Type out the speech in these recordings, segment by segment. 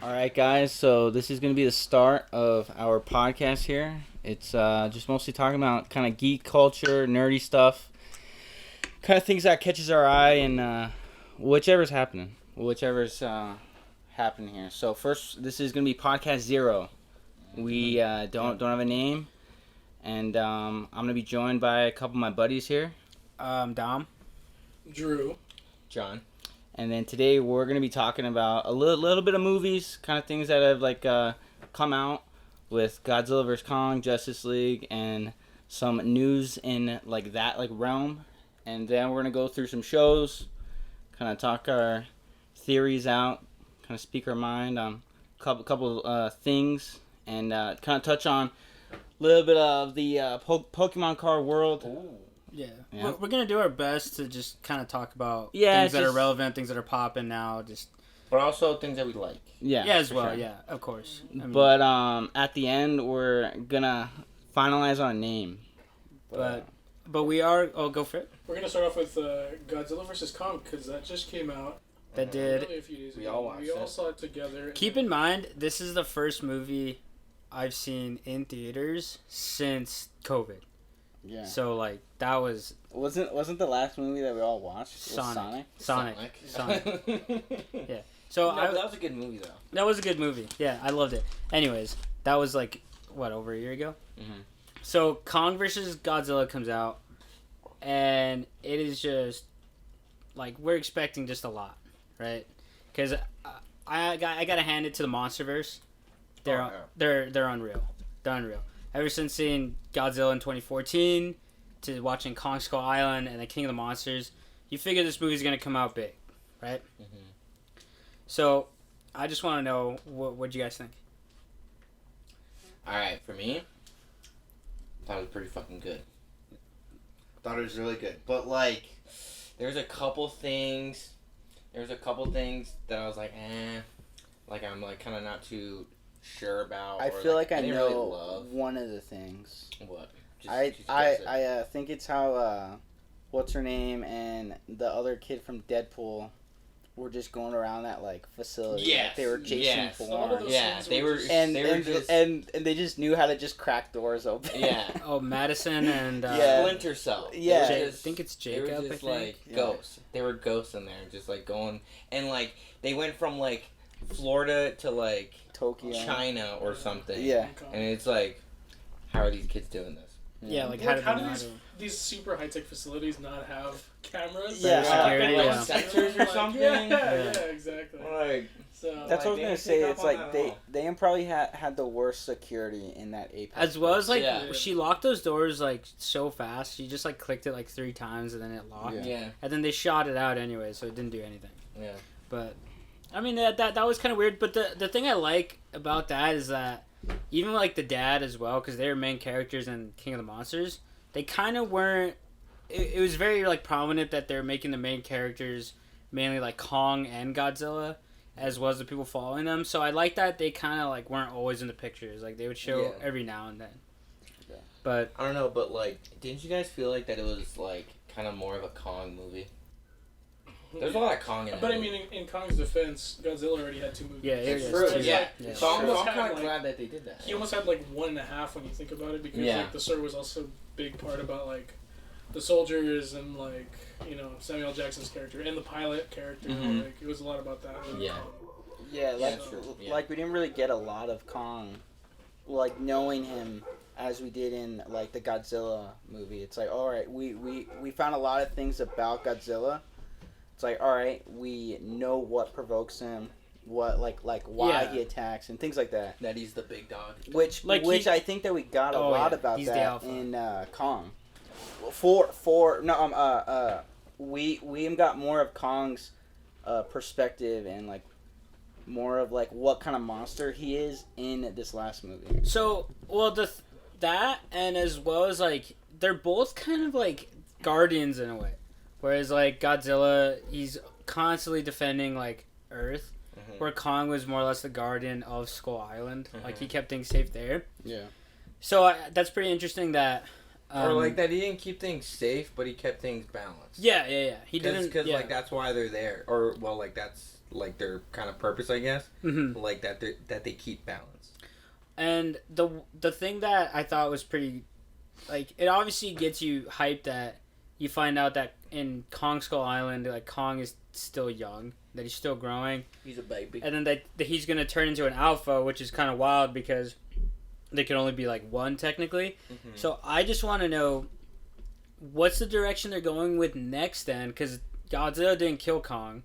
All right, guys. So this is going to be the start of our podcast here. It's just mostly talking about kind of geek culture, nerdy stuff, kind of things that catches our eye, and whichever's happening here. So first, this is going to be podcast 0. We don't have a name, and I'm going to be joined by a couple of my buddies here. Dom, Drew, John. And then today we're going to be talking about a little bit of movies, kind of things that have come out with Godzilla vs Kong, Justice League, and some news in that realm. And then we're going to go through some shows, kind of talk our theories out, kind of speak our mind on a couple things, and kind of touch on a little bit of the Pokemon card world. Ooh. yeah. We're going to do our best to just kind of talk about Yeah, things that are just- relevant, things that are popping now, just... But also things that we like. Yeah, as for well, sure. yeah, of course. I mean, But at the end, we're going to finalize on a name. but we are... Oh, go for it. we're going to start off with Godzilla vs. Kong, because that just came out. That did. Really a few days We ago. all watched We all it. saw it together. Keep in mind, this is the first movie I've seen in theaters since COVID. Yeah. So, that was Wasn't the last movie that we all watched was Sonic. Yeah. So No, but that was a good movie, though. that was a good movie. Yeah, I loved it. Anyways, that was over a year ago? Mhm. So Kong versus Godzilla comes out, and it is just we're expecting just a lot, right? Because I gotta hand it to the MonsterVerse. They're Oh, yeah. they're unreal. They're unreal. Ever since seeing Godzilla in 2014 to watching Kong Skull Island and the King of the Monsters, you figure this movie's gonna come out big, right? Mm-hmm. So I just want to know what you guys think. Alright, for me, thought it was pretty fucking good. Thought it was really good. But, there's a couple things that I was like, eh. I'm, kind of not too sure about. I or, feel like I didn't know really love. one of the things. What? I just guess it. think it's how what's her name and the other kid from Deadpool were just going around that facility. Yes, They were Jason yes. Some Bourne. of those Yeah, scenes they were were... just- And they were just... and they just knew how to just crack doors open. Yeah. Oh, Madison and Yeah. Splinter Cell. Yeah. They were I just- think it's They were Jacob. just I think. Yeah. ghosts. They were ghosts in there, just going, and they went from Florida to Tokyo. China or something. Yeah. And it's how are these kids doing this? Yeah, Like, how did how they do know these super high-tech facilities not have cameras? Yeah. Security, Like, yeah. Sensors or something? Yeah, exactly. So, That's what I was they gonna didn't say. pick It's up on that at all. they probably had the worst security in that Apex. As well as Yeah. she locked those doors so fast. She just clicked it 3 times and then it locked. Yeah. Yeah. And then they shot it out anyway, so it didn't do anything. Yeah. But I mean that was kind of weird. But the thing I like about that is that even the dad as well, because they were main characters in King of the Monsters, they kind of weren't. It was very prominent that they're making the main characters mainly Kong and Godzilla, as well as the people following them. So I like that they kind of weren't always in the pictures. They would show Yeah. every now and then. Yeah. But I don't know, but didn't you guys feel that it was kind of more of a Kong movie? There's a lot of Kong in it. But I mean, in Kong's defense, Godzilla already had 2 movies. Yeah, it's it true. is, too. Yeah. Yeah. So I'm Almost kind had, of glad that they did that. He almost had 1.5 when you think about it, because Yeah. the story was also a big part about the soldiers and Samuel L. Jackson's character and the pilot character. Mhm. It was a lot about that. Yeah. Yeah, Yeah, true. Yeah. we didn't really get a lot of Kong, knowing him as we did in the Godzilla movie. It's all right, we found a lot of things about Godzilla. It's all right, we know what provokes him, what why Yeah. he attacks and things like that. That he's the big dog. Which I think that we got a Oh, lot yeah. about He's the that alpha. in Kong. We got more of Kong's perspective and more of what kind of monster he is in this last movie. So, well, that and as well as they're both kind of guardians in a way, whereas Godzilla, he's constantly defending Earth, Mhm. where Kong was more or less the guardian of Skull Island. Mhm. He kept things safe there. Yeah. So that's pretty interesting that Or like that he didn't keep things safe, but he kept things balanced. Yeah. He didn't. Because Yeah. like that's why they're there, or well, like that's like their kind of purpose, I guess. Mm-hmm. Like that they keep balance. And the thing that I thought was pretty, like, it obviously gets you hyped that you find out that in Kong Skull Island, like, Kong is still young, that he's still growing. He's a baby. And then that he's going to turn into an alpha, which is kind of wild because they can only be, like, one, technically. Mm-hmm. So I just want to know, what's the direction they're going with next, then? Because Godzilla didn't kill Kong.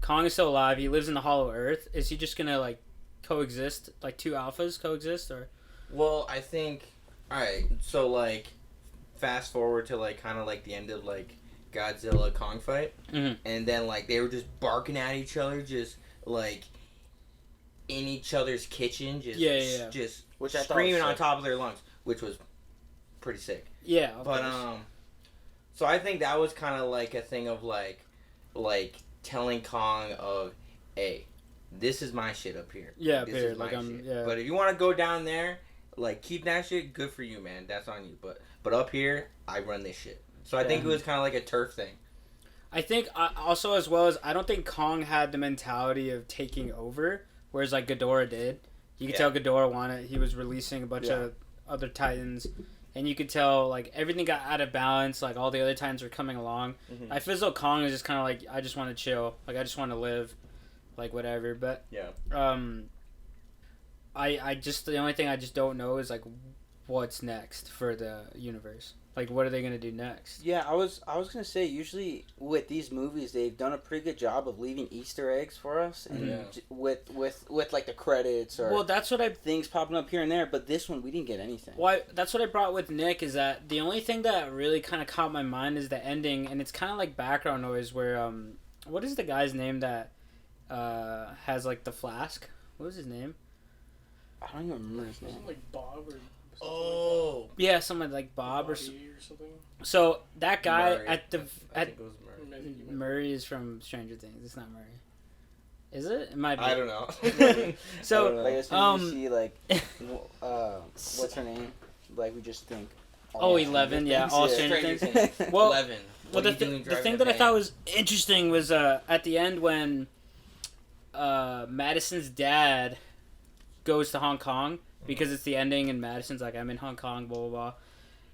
Kong is still alive. He lives in the Hollow Earth. Is he just going to, like, coexist? Like, two alphas coexist? Or Well, I think... Alright, so, like, fast forward to, like, kind of, like, the end of, like, Godzilla-Kong fight. Mhm. And then, like, they were just barking at each other, just, like, in each other's kitchen, just Which I thought screaming was on sick. top of their lungs, which was pretty sick. Yeah. of But, course. so I think that was kind of, like, a thing of, like, telling Kong of, hey, this is my shit up here. Yeah, This period. is my Like, shit. yeah. But if you want to go down there, like, keep that shit, good for you, man. That's on you. But up here, I run this shit. So I think it was kind of like a turf thing. I think also, as well as, I don't think Kong had the mentality of taking over, whereas like Ghidorah did. You could tell Ghidorah wanted. He was releasing a bunch of other Titans, and you could tell like everything got out of balance. Like all the other Titans were coming along. Mm-hmm. I feel as though Kong is just kind of like, I just want to chill. Like I just want to live, like whatever. But I just, the only thing I just don't know is like what's next for the universe. Like, what are they gonna do next? Yeah, I was gonna say, usually with these movies, they've done a pretty good job of leaving Easter eggs for us, and with like the credits or Well, that's what I. things popping up here and there. But this one, we didn't get anything. Well, that's what I brought with Nick, is that the only thing that really kind of caught my mind is the ending, and it's kind of like background noise where what is the guy's name that has like the flask? What was his name? I don't even remember his name. Wasn't it like Bob or Oh. Yeah, someone like Bob or something. so. That guy Murray. at the I think it was Murray. Murray is from Stranger Things. It's not Murray. Is it? It might be. I don't know. So, like as soon as you see like, what's her name? Like we just think. Oh, 11, yeah, all Stranger Things. Well, 11. Well, the thing that I thought was interesting was at the end when Madison's dad goes to Hong Kong, because it's the ending and Madison's like, I'm in Hong Kong, blah, blah, blah.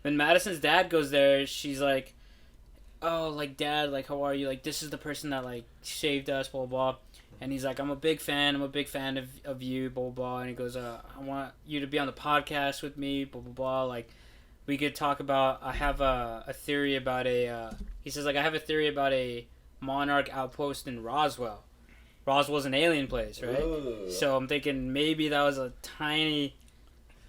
When Madison's dad goes there, she's like, oh, like, Dad, like, how are you? Like, this is the person that, like, saved us, blah, blah, blah. And he's like, I'm a big fan of you, blah, blah, blah. And he goes, I want you to be on the podcast with me, blah, blah, blah. Like, we could talk about, I have a theory about he says, like, I have a theory about a Monarch outpost in Roswell. Roswell's an alien place, right? Ooh. So I'm thinking maybe that was a tiny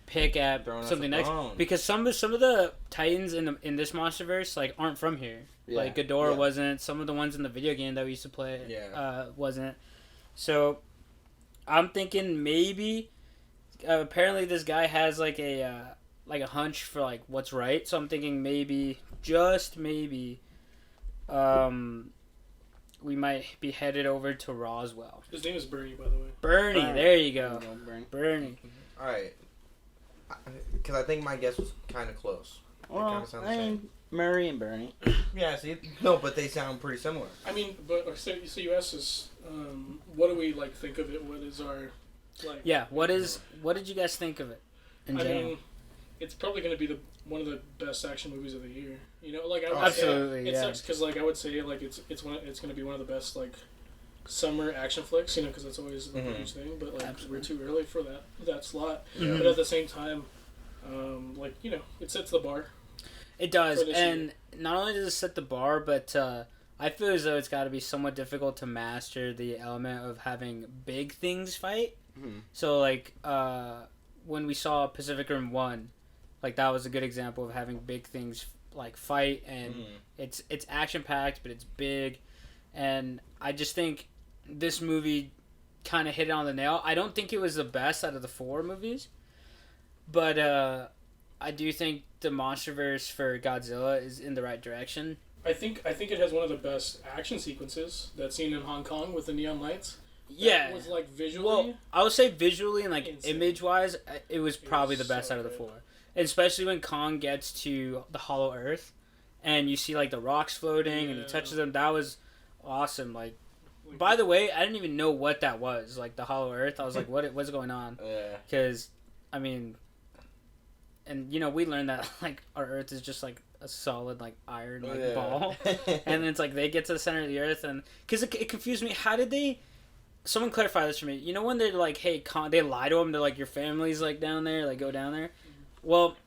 pick at Throwing us something a next, bone. because some of the Titans in this MonsterVerse like aren't from here. Yeah. Like Ghidorah wasn't. Some of the ones in the video game that we used to play wasn't. So I'm thinking maybe apparently this guy has like a hunch for like what's right. So I'm thinking maybe, just maybe, we might be headed over to Roswell. His name is Bernie, by the way. Bernie, there you go. Bernie. Alright. Because I think my guess was kind of close. Well, kinda sounds the I mean, Murray and Bernie. Yeah, see? No, but they sound pretty similar. I mean, but so you asked us, what do we like think of it? What is our like? Yeah, what did you guys think of it in I general? mean, it's probably going to be one of the best action movies of the year. You know, like I would Absolutely, say, it yeah. sucks because like I would say like it's going to be one of the best like summer action flicks. You know, because that's always the huge thing. But like we're too early for that slot. Mhm. But at the same time, like you know, it sets the bar. It does, for this and not only does it set the bar, but I feel as though it's got to be somewhat difficult to master the element of having big things fight. Mm-hmm. So like when we saw Pacific Rim 1, like that was a good example of having big things like fight, and it's action packed, but it's big, and I just think this movie kind of hit it on the nail. I don't think it was the best out of the 4 movies, but I do think the MonsterVerse for Godzilla is in the right direction. I think it has one of the best action sequences that's seen in Hong Kong with the neon lights. Yeah. That was like visually. Well, I would say visually and like insane. image wise, it was probably the best so out of the good. 4. especially when Kong gets to the Hollow Earth, and you see like the rocks floating, and he touches them. That was awesome. Like, by the way, I didn't even know what that was. Like the Hollow Earth, I was like, what's going on? Yeah. Because, I mean, and you know, we learned that like our Earth is just like a solid like iron like ball, and it's like they get to the center of the Earth, and because it confused me. How did they? Someone clarify this for me. You know when they're like, "Hey, Kong," they lie to him. They're like, "Your family's like down there. Like, go down there." Well,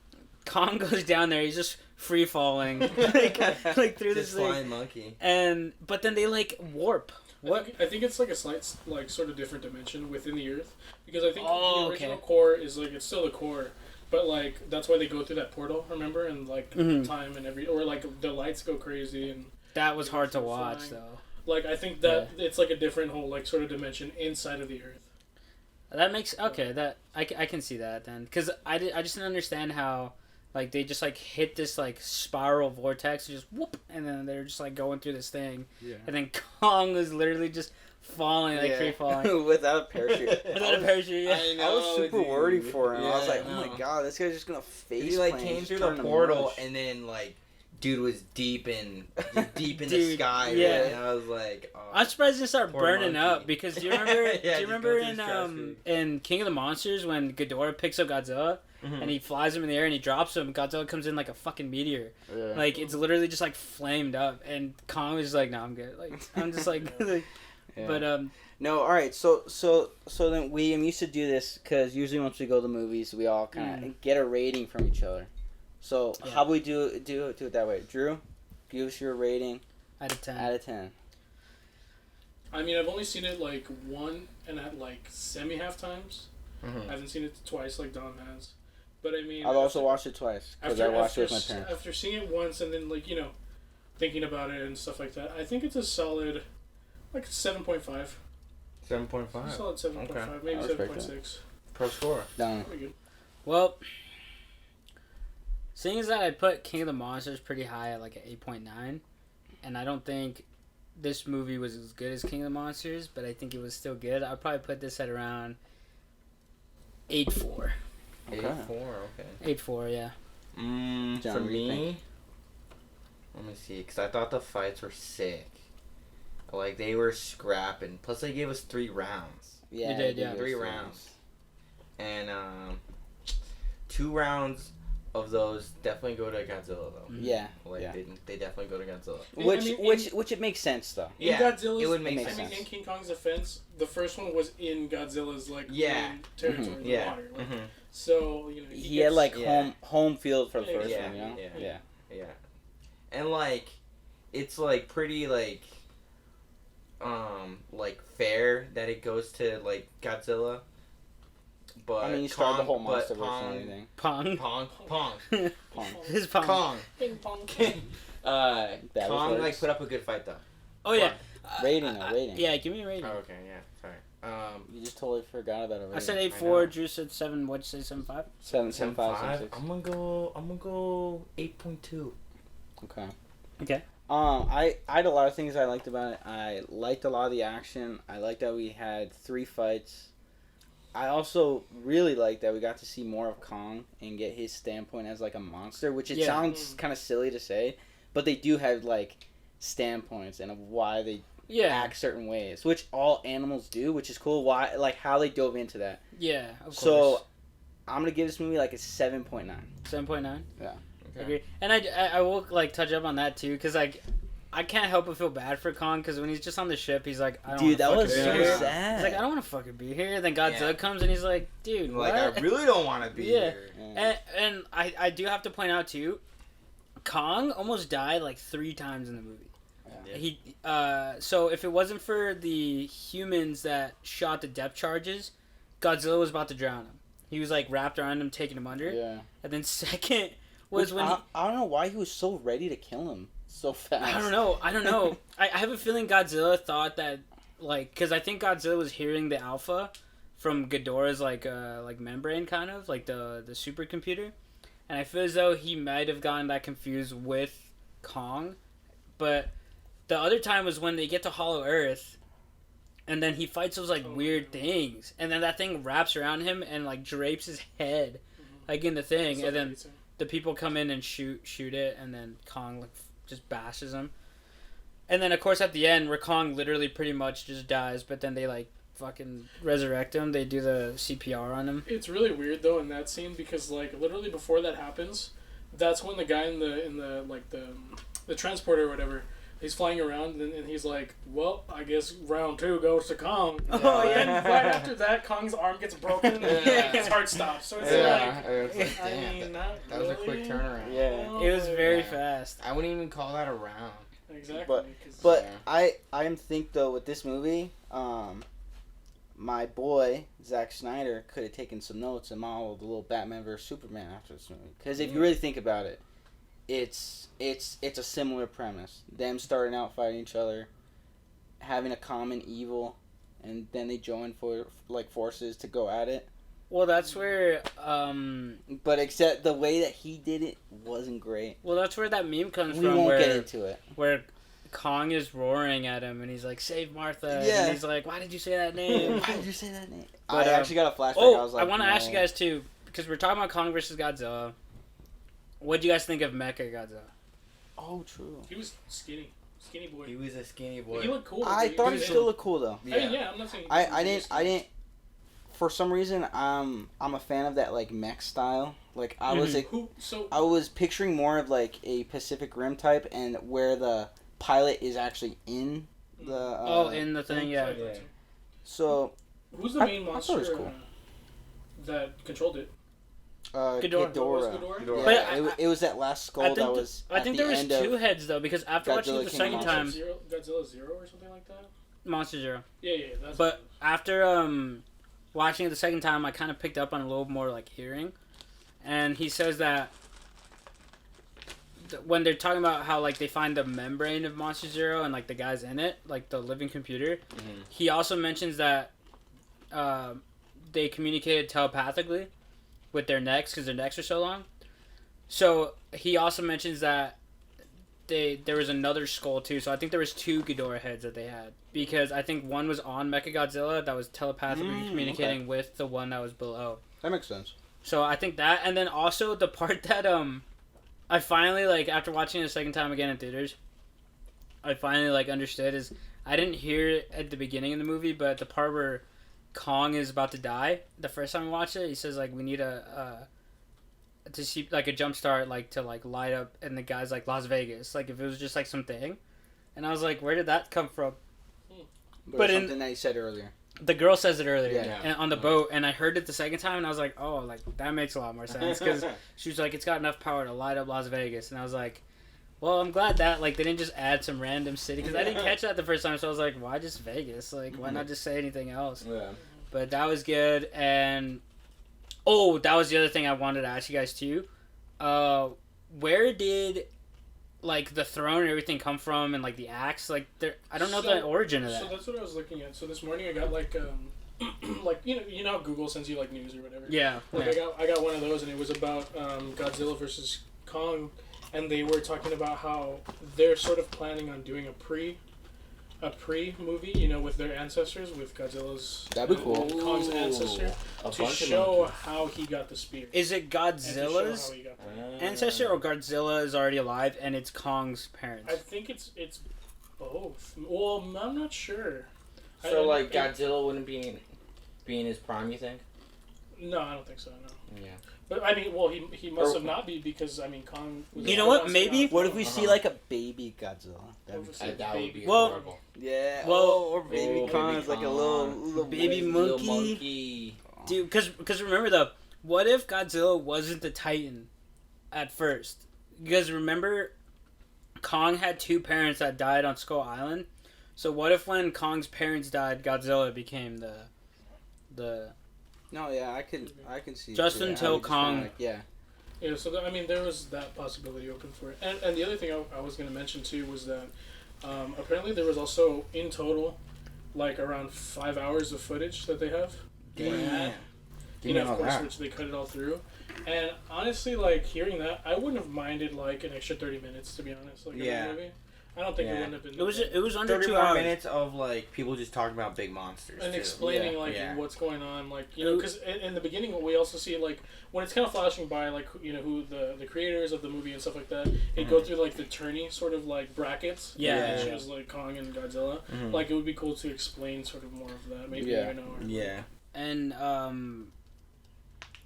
Kong goes down there. He's just free falling, like through this flying monkey. But then they like warp. What? I think it's like a slight, like sort of different dimension within the Earth, because I think the original core is like it's still the core, but like that's why they go through that portal. Remember, and like time and or like the lights go crazy, and that was hard to watch though. Like I think that it's like a different whole like sort of dimension inside of the Earth. That makes that I can see that then, because I just didn't understand how like they just like hit this like spiral vortex, just whoop, and then they're just like going through this thing, and then Kong was literally just falling like free falling without a parachute. Without a parachute, I was super worried for him. I was like, oh my god, this guy's just gonna face. He like came through the portal, and then like. Dude was deep in the sky. Yeah, and I was like, oh, I'm surprised he didn't start burning monkey. up, because do you remember? Do you remember in King of the Monsters when Ghidorah picks up Godzilla and he flies him in the air and he drops him? Godzilla comes in like a fucking meteor. Yeah. Like it's literally just like flamed up, and Kong was just like, "No, I'm good." Like I'm just like, but No, all right. So then we used to do this because usually once we go to the movies, we all kind of get a rating from each other. So how we do it that way? Drew, give us your rating. Out of 10. Out of 10. I mean, I've only seen it like one and at like semi-half times. I haven't seen it twice like Dom has. But I mean, I've also watched it twice because I watched it with my parents. After seeing it once and then like thinking about it and stuff like that, I think it's a solid like 7.5. 7.5. Solid 7.5, maybe 7.6. Pro score. Done. Pretty good. Well, seeing as that I put King of the Monsters pretty high at like an 8.9, and I don't think this movie was as good as King of the Monsters, but I think it was still good. I'd probably put this at around 8.4. 8.4, okay. 8.4, yeah. For me, let me see, because I thought the fights were sick. Like, they were scrapping. Plus, they gave us 3 rounds. Yeah, they did, yeah. 3 rounds. And 2 rounds of those definitely go to Godzilla, though. Yeah. Like, they definitely go to Godzilla. Which it makes sense, though. In Godzilla's, it would make sense. I mean, in King Kong's defense, the first one was in Godzilla's, like, main territory, the water. Like, so, he had, like, home field for the first one, you know? Yeah. And, like, it's, like, pretty, like fair that it goes to, like, Godzilla. But I mean, you start the whole monster verse and everything. Pong. His Pong. Pong. Ping pong. Kong, like, put up a good fight, though. Oh, yeah. Rating. Yeah, give me a rating. Oh, okay, yeah. Sorry. You just totally forgot about it. I said 8.4. Drew said 7. What'd you say? 7.5. 7.5. I'm gonna go 8.2. Okay. I had a lot of things I liked about it. I liked a lot of the action. I liked that we had 3 fights. I also really liked that we got to see more of Kong and get his standpoint as like a monster, which it sounds kind of silly to say, but they do have like standpoints and of why they act certain ways, which all animals do, which is cool. Why, like how they dove into that. Yeah, of course. So I'm gonna give this movie like a 7.9. 7.9. Yeah. Okay. Agree. And I will like touch up on that too, because like I can't help but feel bad for Kong, because when he's just on the ship, he's like, I don't dude, that was so sad. He's like, I don't want to fucking be here. Then Godzilla comes and he's like, dude, like, what? I really don't want to be here. And I do have to point out too, Kong almost died like 3 times in the movie. Yeah. He so if it wasn't for the humans that shot the depth charges, Godzilla was about to drown him. He was like wrapped around him, taking him under. Yeah. And then second was when I don't know why he was so ready to kill him so fast. I don't know. I have a feeling Godzilla thought that, like, because I think Godzilla was hearing the alpha from Ghidorah's like membrane, kind of like the supercomputer, and I feel as though he might have gotten that confused with Kong. But the other time was when they get to Hollow Earth, and then he fights those like weird things, and then that thing wraps around him and like drapes his head, like in the thing, So and then amazing. the people come in and shoot it, and then Kong like just bashes him. And then of course at the end, where Kong literally pretty much just dies, but then they like fucking resurrect him. They do the CPR on him. It's really weird though in that scene because like literally before that happens, that's when the guy in the like the transporter or whatever, he's flying around and he's like, well, I guess round 2 goes to Kong. Oh, yeah. And right after that, Kong's arm gets broken and his heart stops. So it's It's like, damn, I mean, not that was a really. quick turnaround. Yeah. It was very Yeah. fast. I wouldn't even call that a round. Exactly. 'cause- But Yeah. I think though with this movie, my boy Zack Snyder could have taken some notes and modeled the little Batman vs Superman after this movie. Because if you really think about it, it's a similar premise. Them starting out fighting each other, having a common evil, and then they join forces to go at it. Well, that's where But except the way that he did it wasn't great. that meme comes We from, won't where get into it. where Kong is roaring at him, and he's like, "Save Martha!" Yeah. And he's like, "Why did you say that name?" Why did you say that name? But, I actually got a flashback. Oh, I was like, I want to no. ask you guys too, because we're talking about Kong versus Godzilla. What do you guys think of Mecha Godzilla? Oh, true. he was skinny boy. He was a skinny boy. He looked cool. I but thought was he in- still looked cool though. I mean, yeah, I'm not saying. I didn't. For some reason, I'm a fan of that like mech style. Like I was I was picturing more of like a Pacific Rim type, and where the pilot is actually in the. In the thing, yeah. Yeah. So. Who's the I main thought it monster was cool. that controlled it? Ghidorah. Ghidorah? Yeah, But it was that last skull I that was. I think at there the was end 2 of, heads though, because after watching it the Godzilla King second of time, Godzilla Zero or something like that. Monster Zero. Yeah, that's. But after watching it the second time, I kind of picked up on a little more like hearing, and he says that when they're talking about how like they find the membrane of Monster Zero and like the guys in it, like the living computer, he also mentions that they communicated telepathically with their necks because their necks are so long. So he also mentions that there was another skull too. So I think there was 2 Ghidorah heads that they had, because I think one was on Mechagodzilla that was telepathically communicating with the one that was below. That makes sense. So I think that, and then also the part that I finally, like, after watching it a second time again in theaters, I finally like understood is, I didn't hear it at the beginning of the movie, but the part where Kong is about to die, the first time I watched it, he says like, we need to see like a jump start, like to like light up, and the guy's like Las Vegas, like if it was just like something, and I was like, where did that come from? But something that you said earlier. The girl says it earlier, Yeah. and on the boat, and I heard it the second time, and I was like, oh, like that makes a lot more sense, because she was like, it's got enough power to light up Las Vegas, and I was like, well, I'm glad that like they didn't just add some random city, because I didn't catch that the first time, so I was like, why just Vegas? Like, why not just say anything else? Yeah. But that was good, and oh, that was the other thing I wanted to ask you guys too. Where did like the throne and everything come from, and like the axe? Like, I don't know the origin of that. So that's what I was looking at. So this morning I got like like you know how Google sends you like news or whatever. Yeah. Like I got one of those, and it was about Godzilla versus Kong, and they were talking about how they're sort of planning on doing a pre movie, you know, with their ancestors, with Godzilla's That'd be cool. Kong's ancestor, to show how he got the spear. Is it And to show Godzilla's how he got that. ancestor, or Godzilla is already alive and it's Kong's parents? I think it's both. Well, I'm not sure. So like Godzilla wouldn't be in his prime, you think? No, I don't think so. No. Yeah. But I mean, well, he must have not be, because I mean, Kong. Was You know what, was maybe- not- What if we see like a baby Godzilla? That'd be That That would be Well- adorable. Yeah. Well- or baby Kong is like a little Baby Little monkey. monkey. Dude, because remember though, what if Godzilla wasn't the Titan at first? Because remember, Kong had 2 parents that died on Skull Island. So what if when Kong's parents died, Godzilla became the No, yeah, I can see. Just it too. until I would just kinda, Kong- like, yeah. Yeah, so I mean, there was that possibility open for it. And the other thing I was going to mention too was that apparently there was also in total like around 5 hours of footage that they have. Damn. You know, of course, which they cut it all through. And honestly, like hearing that, I wouldn't have minded like an extra 30 minutes, to be honest. Like in Yeah. the movie. I don't think it wouldn't have been. It was under 2 more hours. minutes of like people just talking about big monsters and too. explaining what's going on, like because in the beginning we also see like when it's kind of flashing by like who the creators of the movie and stuff like that. It go through like the tourney sort of like brackets. It shows like Kong and Godzilla. Like it would be cool to explain sort of more of that. Maybe And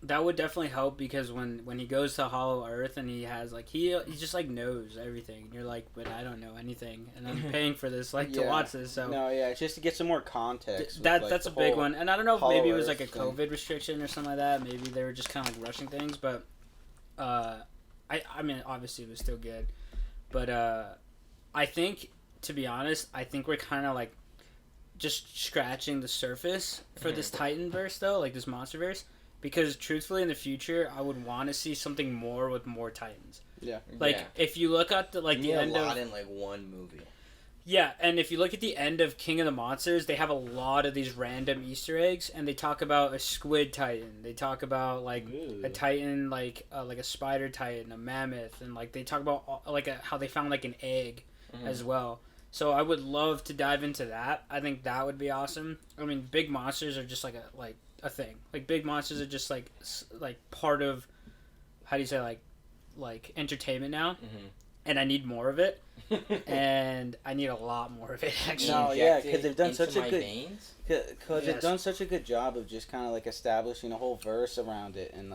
that would definitely help because when he goes to Hollow Earth and he has like he just like knows everything and you're like, but I don't know anything and I'm paying for this to watch this. So it's just to get some more context. That's a big one, and I don't know if maybe it was like a COVID restriction or something like that. Maybe they were just kind of like rushing things, but I mean obviously it was still good, but I think to be honest, I think we're kind of like just scratching the surface for this Titanverse though, like this MonsterVerse. Because truthfully, in the future, I would want to see something more with more Titans. Yeah. If you look at the end of in like one movie. Yeah, and if you look at the end of King of the Monsters, they have a lot of these random Easter eggs, and they talk about a squid Titan. They talk about a Titan, like a spider Titan, a mammoth, and they talk about how they found an egg as well. So I would love to dive into that. I think that would be awesome. I mean, big monsters are just a thing. Big monsters are just part of, how do you say, entertainment now. And I need more of it. And I need a lot more of it, actually. No, yeah, because they've done such a good they've done such a good job of just kind of establishing a whole verse around it, and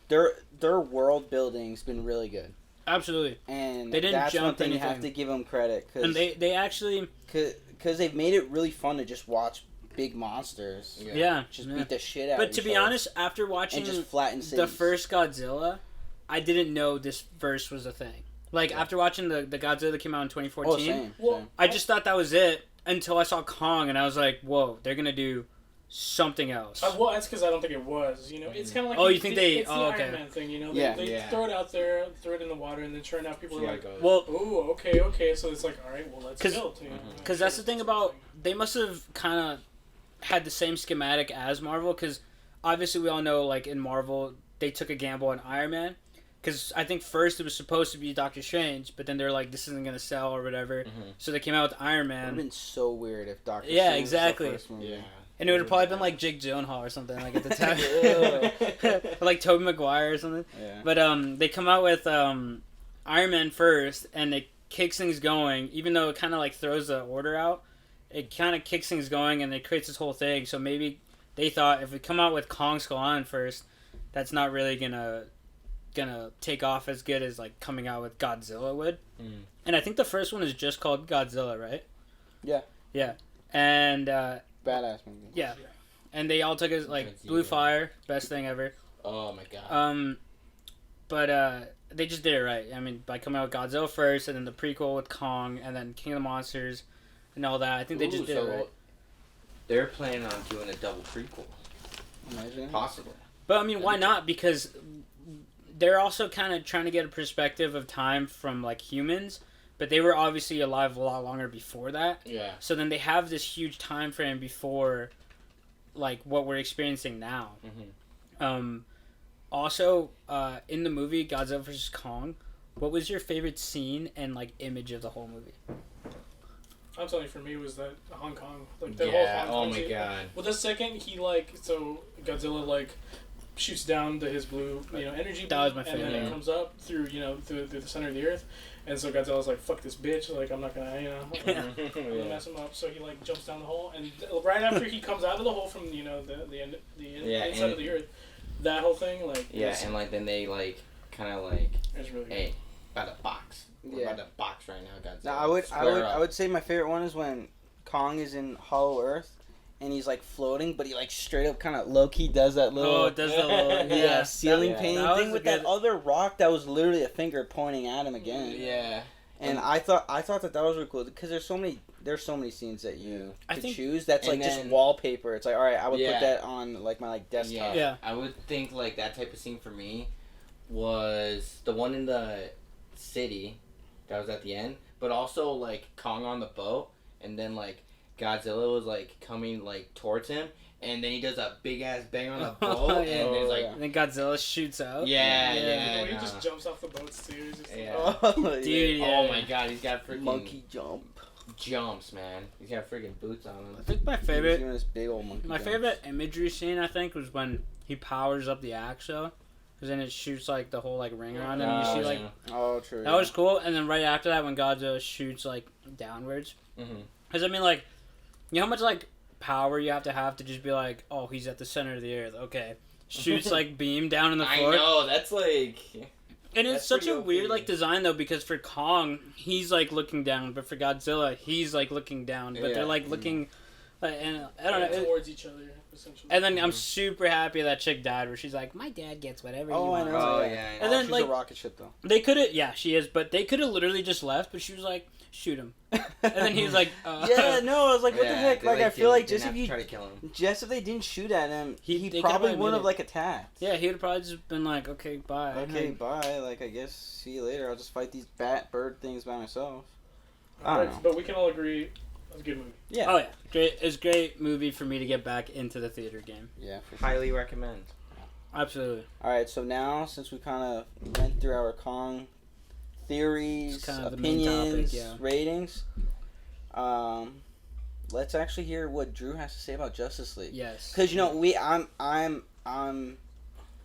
their world building's been really good. Absolutely. And they didn't that's jump one thing anything. you have to give them credit. And they actually... Because they've made it really fun to just watch big monsters. Yeah. Just beat the shit out of each to be other. honest, after watching just flatten cities. The first Godzilla, I didn't know this verse was a thing. After watching the Godzilla that came out in 2014, same. I just thought that was it until I saw Kong, and I was like, whoa, they're going to do something else. Well, that's because I don't think it was. It's kind of like... Oh, you think they... It's the Iron Man thing, They throw it out there, throw it in the water, and then sure enough, people are like, well, ooh, okay, so it's like, all right, well, let's build. Because that's the thing about... They must have kind of had the same schematic as Marvel, because obviously we all know, in Marvel, they took a gamble on Iron Man, because I think first it was supposed to be Doctor Strange, but then they're like, this isn't going to sell or whatever, so they came out with Iron Man. It would have been so weird if Doctor Strange exactly. was the first movie. Yeah. And it would have probably been Jake Gyllenhaal or something, at the time. Or Tobey Maguire or something. Yeah. But they come out with Iron Man first, and it kicks things going, even though it kind of throws the order out. It kind of kicks things going, and it creates this whole thing. So maybe they thought if we come out with Kong Skull Island first, that's not really gonna take off as good as coming out with Godzilla would. And I think the first one is just called Godzilla, right? Yeah. Yeah. And badass movie. Yeah. And they all took it Blue Fire, best thing ever. Oh my god. But they just did it right. I mean, by coming out with Godzilla first, and then the prequel with Kong, and then King of the Monsters, and all that. I think they just did it right. They're planning on doing a double prequel. Imagine. Possibly. But I mean, why not? Because they're also kind of trying to get a perspective of time from humans, but they were obviously alive a lot longer before that. Yeah. So then they have this huge time frame before, what we're experiencing now. Also, in the movie Godzilla vs Kong, what was your favorite scene and image of the whole movie? I'm telling you, for me, it was that Hong Kong, whole Hong Kong. Oh my god. Well, the second he so Godzilla shoots down his blue, energy beam, that was my favorite. And then it comes up through, through the center of the earth, and so Godzilla's like, "Fuck this bitch!" I'm not gonna, I'm gonna mess him up. So he jumps down the hole, and right after he comes out of the hole from the inside of the earth, that whole thing and then they kind of it's really hey, by the box. We're about to box right now, Godzilla. No, I would say my favorite one is when Kong is in Hollow Earth and he's floating, but he straight up kind of low key does that little ceiling painting thing with that other rock that was literally a finger pointing at him again. Yeah. And I thought that was really cool because there's so many scenes that you could choose that's just wallpaper. It's all right, I would put that on my desktop. Yeah. I would think that type of scene for me was the one in the city that was at the end, but also Kong on the boat, and then Godzilla was like coming like towards him, and then he does a big ass bang on a boat, and there's like, and then Godzilla shoots out. yeah. He just jumps off the boats too. Just Dude, oh my god, he's got freaking monkey jumps, man. He's got freaking boots on him. I think my favorite My favorite imagery scene, I think, was when he powers up the axle. Because then it shoots, like, the whole, like, ring around him. You see, like... Oh, true. That was cool. And then right after that, when Godzilla shoots, like, downwards. Because, I mean, like, you know how much, like, power you have to just be like, oh, he's at the center of the earth. Okay. Shoots, like, beam down in the floor. I know, that's, like... And it's such a weird, like, design, though, because for Kong, he's, like, looking down. But for Godzilla, he's, like, looking down. But they're, like, looking... and I don't know. Towards each other, essentially. And then I'm super happy that chick died, where she's like, my dad gets whatever he wants. I know. Oh, yeah. And then, she's like, a rocket ship, though. they could have... Yeah, she is. But they could have literally just left, but she was like, shoot him. And then he was like... yeah, no, I was like, what the heck? Like, I feel like just if they didn't shoot at him, he they probably could've wouldn't have, admitted- like, attacked. Yeah, he would have probably just been like, okay, bye. Okay, bye. Like, I guess, see you later. I'll just fight these bird things by myself. I Right, don't know. but we can all agree it was a good movie. Yeah. Oh, yeah. Great. It's a great movie for me to get back into the theater game. Yeah, for sure. Highly recommend. Absolutely. Alright, so now, since we kind of went through our Kong theories, It's kind of the main topic, opinions, yeah. ratings, let's actually hear what Drew has to say about Justice League. Yes. Because, you know, I'm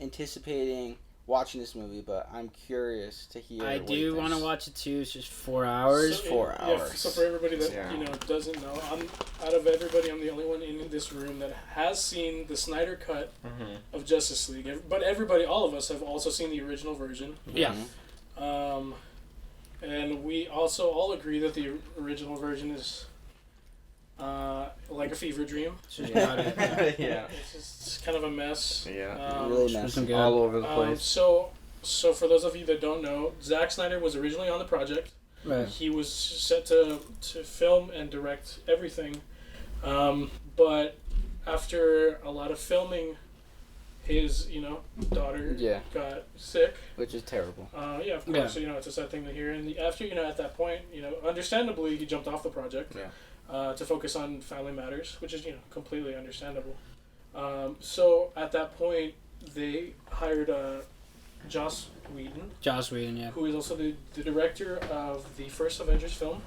anticipating watching this movie, but I'm curious to hear I what he do want to thinks. watch it too. It's just 4 hours. So, 4 yeah, hours. so for everybody that Yeah. doesn't know, out of everybody, I'm the only one in this room that has seen the Snyder cut of Justice League. But everybody, all of us, have also seen the original version. Yeah. And we also all agree that the original version is like a fever dream. Yeah. It's just kind of a mess. Yeah. Really Some messy. good. All over the place. So for those of you that don't know, Zack Snyder was originally on the project. Right. He was set to film and direct everything, but after a lot of filming, his daughter got sick. Which is terrible. Yeah, of course. Yeah. It's a sad thing to hear. And after at that point, understandably, he jumped off the project. To focus on family matters, which is completely understandable. So at that point, they hired Joss Whedon. Joss Whedon, yeah. Who is also the director of the first Avengers film.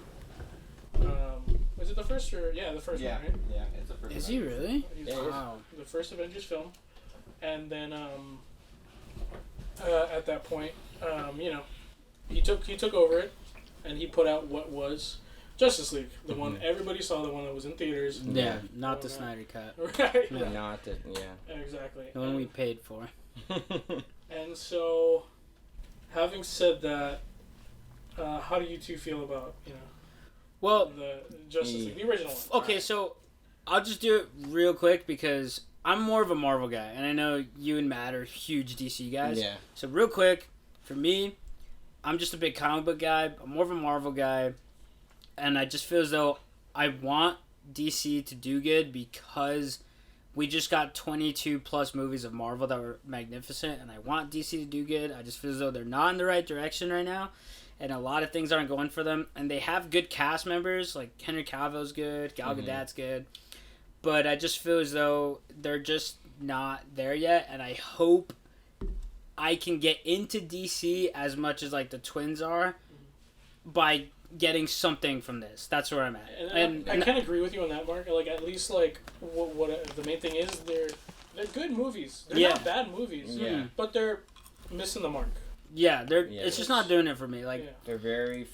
Was it the first or the first one, right? Yeah, it's the first. Is he really? Wow. The first Avengers film, and then at that point, he took over it, and he put out what was Justice League, the one everybody saw, the one that was in theaters. Yeah, not the Snyder cut. Right. Yeah. Not the Exactly. The one we paid for. And so, having said that, how do you two feel about Well, the Justice League, the original one? okay, so I'll just do it real quick because I'm more of a Marvel guy, and I know you and Matt are huge DC guys. Yeah. So real quick, for me, I'm just a big comic book guy. I'm more of a Marvel guy, and I just feel as though I want DC to do good because we just got 22 plus movies of Marvel that were magnificent, and I want DC to do good. I just feel as though they're not in the right direction right now, and a lot of things aren't going for them. And they have good cast members, like Henry Cavill's good, Gal Gadot's good, but I just feel as though they're just not there yet, and I hope I can get into DC as much as like the twins are by getting something from this. That's where I'm at. And I can agree with you on that, Mark. Like, at least, like, what the main thing is, they're good movies. They're not bad movies. Yeah. But they're missing the mark. Yeah, it's just not doing it for me. Like, they're very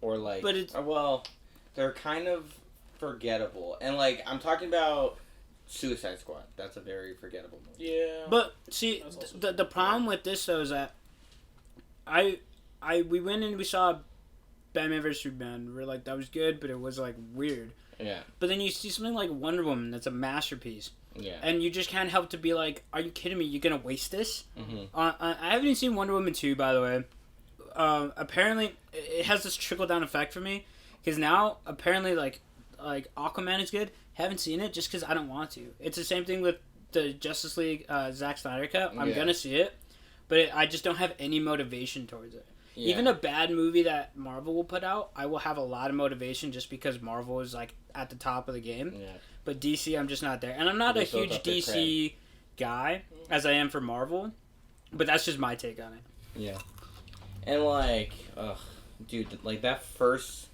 but it's they're kind of forgettable. And like I'm talking about Suicide Squad. That's a very forgettable movie. Yeah. But see, the problem with this though is that we went and we saw Batman vs Superman. We're like, that was good, but it was like weird. Yeah. But then you see something like Wonder Woman that's a masterpiece. Yeah. And you just can't help to be like, are you kidding me? You're gonna waste this? Mm-hmm. I haven't even seen Wonder Woman 2, by the way. Apparently, it has this trickle down effect for me because now apparently like Aquaman is good. Haven't seen it just because I don't want to. It's the same thing with the Justice League Zack Snyder cut. I'm gonna see it, but I just don't have any motivation towards it. Yeah. Even a bad movie that Marvel will put out, I will have a lot of motivation just because Marvel is like at the top of the game. Yeah. But DC, I'm just not there, and I'm not a huge DC guy as I am for Marvel. But that's just my take on it. Yeah. And like, dude, like that first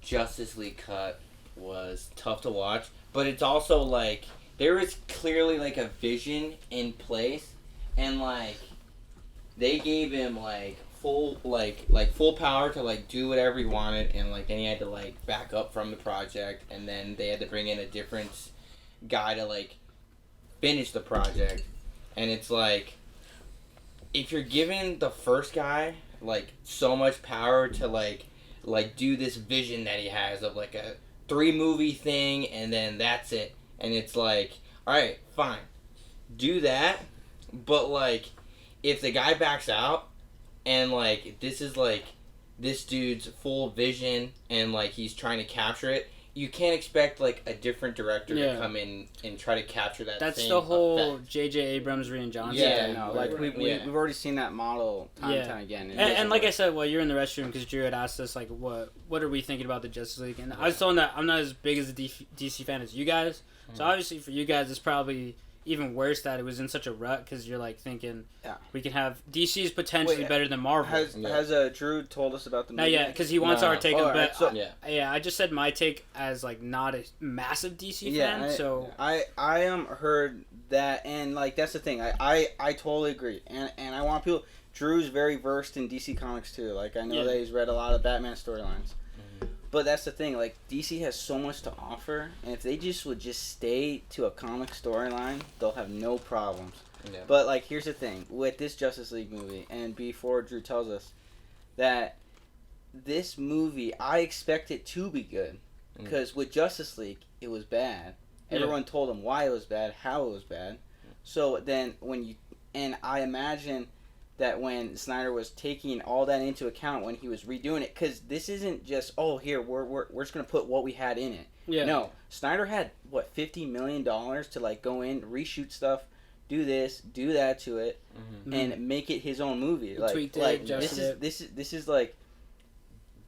Justice League cut was tough to watch, but it's also like there is clearly like a vision in place, and like they gave him like full full power to like do whatever he wanted, and like then he had to like back up from the project, and then they had to bring in a different guy to like finish the project, and it's like if you're giving the first guy like so much power to like do this vision that he has of like a 3-movie thing, and then that's it, and it's like, all right, fine, do that, but like if the guy backs out and like this is like this dude's full vision and like he's trying to capture it, you can't expect like a different director to come in and try to capture that. That's same the whole effect. J.J. Abrams, Rian Johnson. Yeah, thing. no, like we've already seen that model time and time again. And like I said, well, you're in the restroom because Drew had asked us like, what are we thinking about the Justice League? And I was telling that I'm not as big as a DC fan as you guys. So obviously for you guys, it's probably even worse that it was in such a rut because you're like thinking we can have DC is potentially better than Marvel. Has Drew told us about the movie? Not yet, because he wants our take on it. But I just said my take as like not a massive DC fan. So I heard that, and like that's the thing. I totally agree, and I want people. Drew's very versed in DC comics too. Like I know that he's read a lot of Batman storylines. But that's the thing, like, DC has so much to offer, and if they would stay to a comic storyline, they'll have no problems. Yeah. But, like, here's the thing, with this Justice League movie, and before Drew tells us, that this movie, I expect it to be good, because with Justice League, it was bad. Everyone told them why it was bad, how it was bad. So then, and I imagine that when Snyder was taking all that into account when he was redoing it, because this isn't just, here, we're just going to put what we had in it. Yeah. No, Snyder had, $50 million to, like, go in, reshoot stuff, do this, do that to it, and make it his own movie. He tweaked it, this is like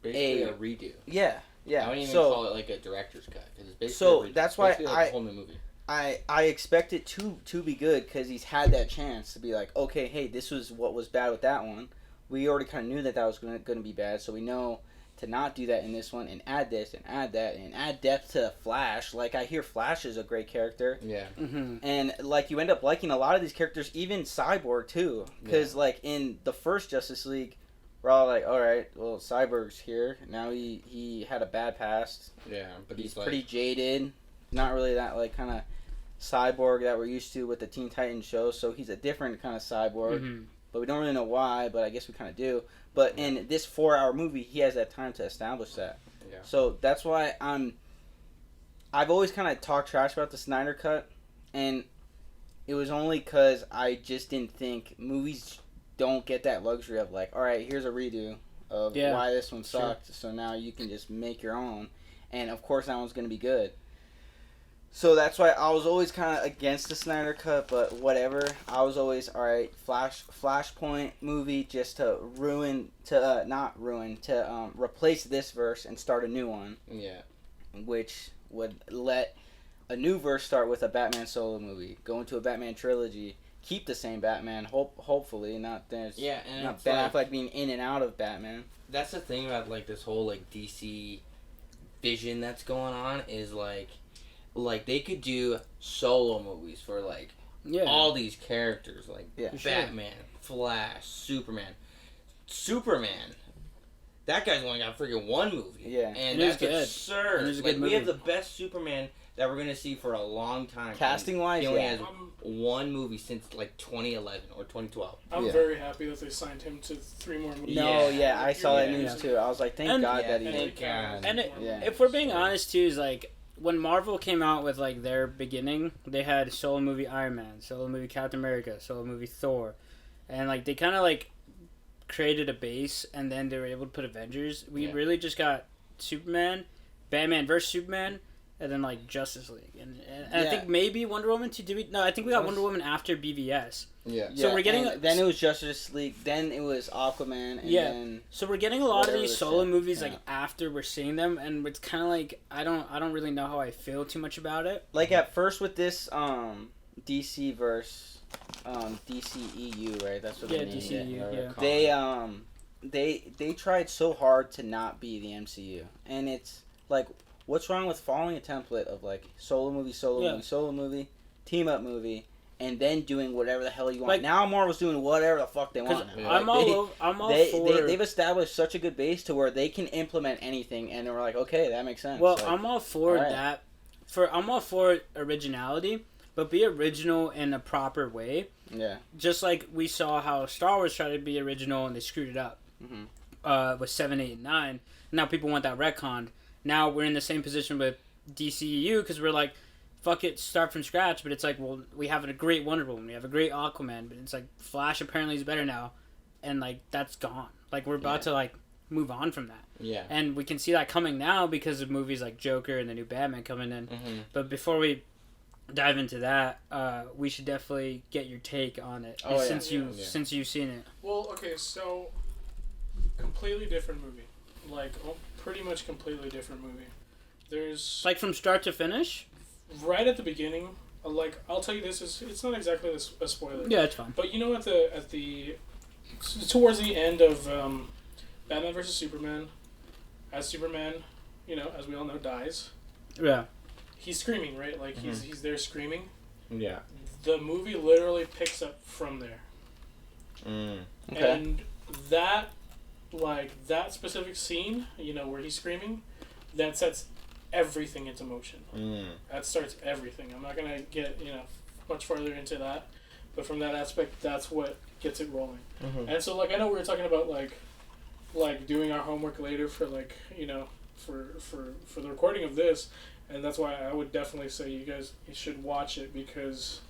basically a redo. Yeah. I don't even call it like a director's cut, because it's basically a redo. That's why like a whole new movie. I expect it to be good because he's had that chance to be like, okay, hey, this was what was bad with that one. We already kind of knew that was going to be bad, so we know to not do that in this one and add this and add that and add depth to Flash. Like, I hear Flash is a great character. Yeah. And, like, you end up liking a lot of these characters, even Cyborg, too. Because, like, in the first Justice League, we're all like, all right, well, Cyborg's here. Now he had a bad past. Yeah, but he's pretty jaded. Not really that, like, kind of Cyborg that we're used to with the Teen Titans show, so he's a different kind of Cyborg, but we don't really know why, but I guess we kind of do. But in this 4-hour movie, he has that time to establish that. Yeah. So that's why I've always kind of talked trash about the Snyder Cut, and it was only because I just didn't think movies don't get that luxury of like, all right, here's a redo of why this one sucked, so now you can just make your own, and of course that one's going to be good. So that's why I was always kind of against the Snyder Cut, but whatever. I was always, all right, Flashpoint movie just to replace this verse and start a new one. Yeah. Which would let a new verse start with a Batman solo movie, go into a Batman trilogy, keep the same Batman, hopefully, not Ben Affleck being in and out of Batman. That's the thing about, like, this whole, like, DC vision that's going on is, like they could do solo movies for like all these characters, like Batman, Flash, Superman. That guy's only got freaking one movie, and that's absurd. Like, we have the best Superman that we're gonna see for a long time. Casting wise, he only has one movie since like 2011 or 2012. I'm very happy that they signed him to 3 more movies. I saw that news too. I was like, thank God that he did. And if we're being honest too, is like, when Marvel came out with, like, their beginning, they had solo movie Iron Man, solo movie Captain America, solo movie Thor. And, like, they kind of, like, created a base, and then they were able to put Avengers. We really just got Superman, Batman vs. Superman, and then like Justice League, and I think maybe Wonder Woman too. No, I think we got Wonder Woman after BVS. Yeah. So we're getting then it was Justice League, then it was Aquaman, and then so we're getting a lot of these solo movies like after we're seeing them, and it's kind of like I don't really know how I feel too much about it. Like at first with this DC versus DCEU, right? That's what they named DCEU. Yeah. They tried so hard to not be the MCU, and it's like, what's wrong with following a template of like solo movie, team up movie, and then doing whatever the hell you want? Like, now Marvel's doing whatever the fuck they want. Now. I'm all for. They've established such a good base to where they can implement anything, and we're like, okay, that makes sense. Well, like, I'm all for that. I'm all for originality, but be original in a proper way. Yeah. Just like we saw how Star Wars tried to be original and they screwed it up. Mm-hmm. With 7, 8, and 9. Now people want that retconned. Now we're in the same position with DCEU because we're like, fuck it, start from scratch. But it's like, well, we have a great Wonder Woman, we have a great Aquaman, but it's like Flash apparently is better now, and like that's gone. Like we're about to like move on from that. Yeah. And we can see that coming now because of movies like Joker and the new Batman coming in. Mm-hmm. But before we dive into that, we should definitely get your take on it since you've seen it. Well, okay, so completely different movie, like pretty much completely different movie. There's like from start to finish. Right at the beginning, like I'll tell you this is it's not exactly a spoiler. Yeah, it's fine. But you know at the towards the end of Batman vs Superman, as Superman, you know, as we all know, dies. Yeah. He's screaming, right? Like he's there screaming. Yeah. The movie literally picks up from there. Okay. And that specific scene, you know, where he's screaming, that sets everything into motion. That starts everything. I'm not gonna get, you know, much farther into that, but from that aspect, that's what gets it rolling. And so, like, I know we were talking about like doing our homework later for, like, you know, for the recording of this. And that's why I would definitely say you should watch it, because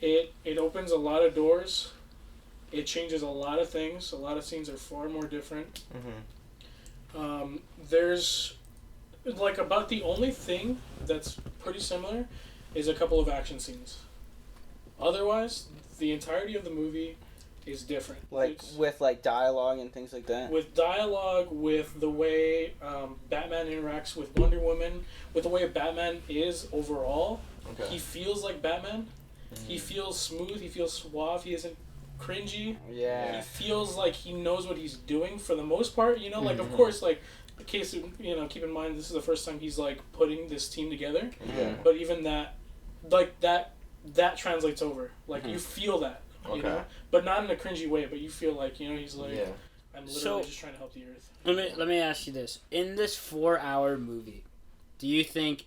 it opens a lot of doors. It changes a lot of things. A lot of scenes are far more different. There's like about the only thing that's pretty similar is a couple of action scenes. Otherwise, the entirety of the movie is different. Like with like dialogue and things like that. With dialogue, with the way Batman interacts with Wonder Woman, with the way Batman is overall. Okay. He feels like Batman. He feels smooth. He feels suave. He isn't cringy. Yeah. He feels like he knows what he's doing for the most part. You know, like of course, like the case. You know, keep in mind this is the first time he's like putting this team together. Yeah. But even that, like that translates over. Like you feel that. Okay. You know, but not in a cringy way. But you feel like, you know, he's like, I'm literally just trying to help the Earth. Let me ask you this: in this 4-hour movie, do you think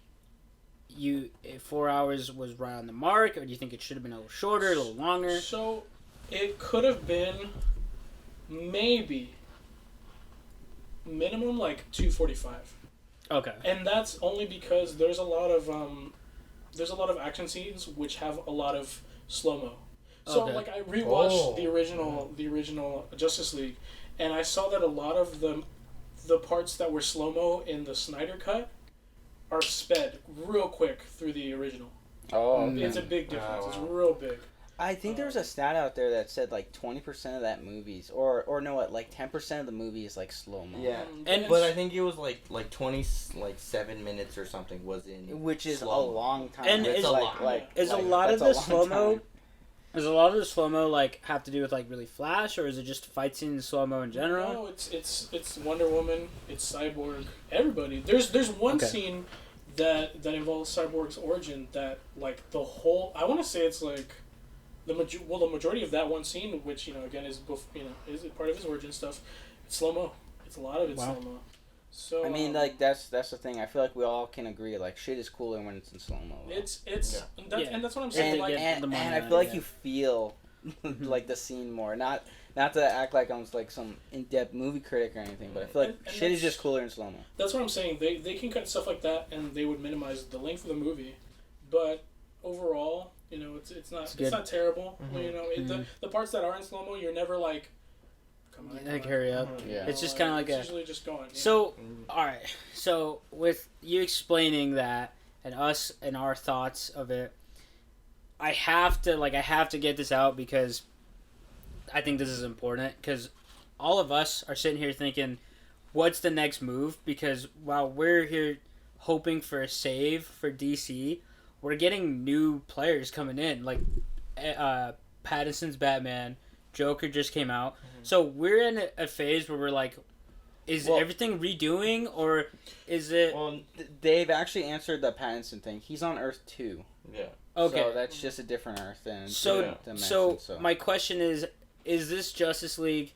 4 hours was right on the mark, or do you think it should have been a little shorter, a little longer? So, it could have been maybe minimum like 2:45. Okay. And that's only because there's a lot of action scenes which have a lot of slow-mo. So like I rewatched the original Justice League, and I saw that a lot of the parts that were slow-mo in the Snyder cut are sped real quick through the original. It's a big difference. It's real big. I think there was a stat out there that said like 20% of that movies, or no, what, like 10% of the movie is like slow mo. Yeah, but I think it was like 7 minutes or something was in, which is slow-mo. a long time. And it's a lot of the slow mo. Does a lot of the slow mo like have to do with like really Flash, or is it just fight scenes slow mo in general? No, it's Wonder Woman, it's Cyborg, everybody. There's one scene that involves Cyborg's origin that like the whole, I want to say it's like the majority of that one scene, which, you know, again is part of his origin stuff. It's slow mo. It's a lot of it slow mo. So I mean, like that's the thing. I feel like we all can agree. Like shit is cooler when it's in slow mo. And that's what I'm saying. And I feel like you feel like the scene more. Not to act like I'm like some in-depth movie critic or anything, but I feel like shit is just cooler in slow mo. That's what I'm saying. They can cut stuff like that, and they would minimize the length of the movie, but overall, you know, it's not terrible. You know, the parts that are in slow mo, you're never like come on. Like hurry up. Yeah. It's just kind of like it's usually just going. So, all right. So with you explaining that and us and our thoughts of it, I have to get this out because I think this is important because all of us are sitting here thinking, what's the next move? Because while we're here hoping for a save for DC, we're getting new players coming in. Like Pattinson's Batman, Joker just came out. So we're in a phase where we're like, is everything redoing or is it... Well, they've actually answered the Pattinson thing. He's on Earth 2. Yeah. Okay. So that's just a different Earth than So my question is this Justice League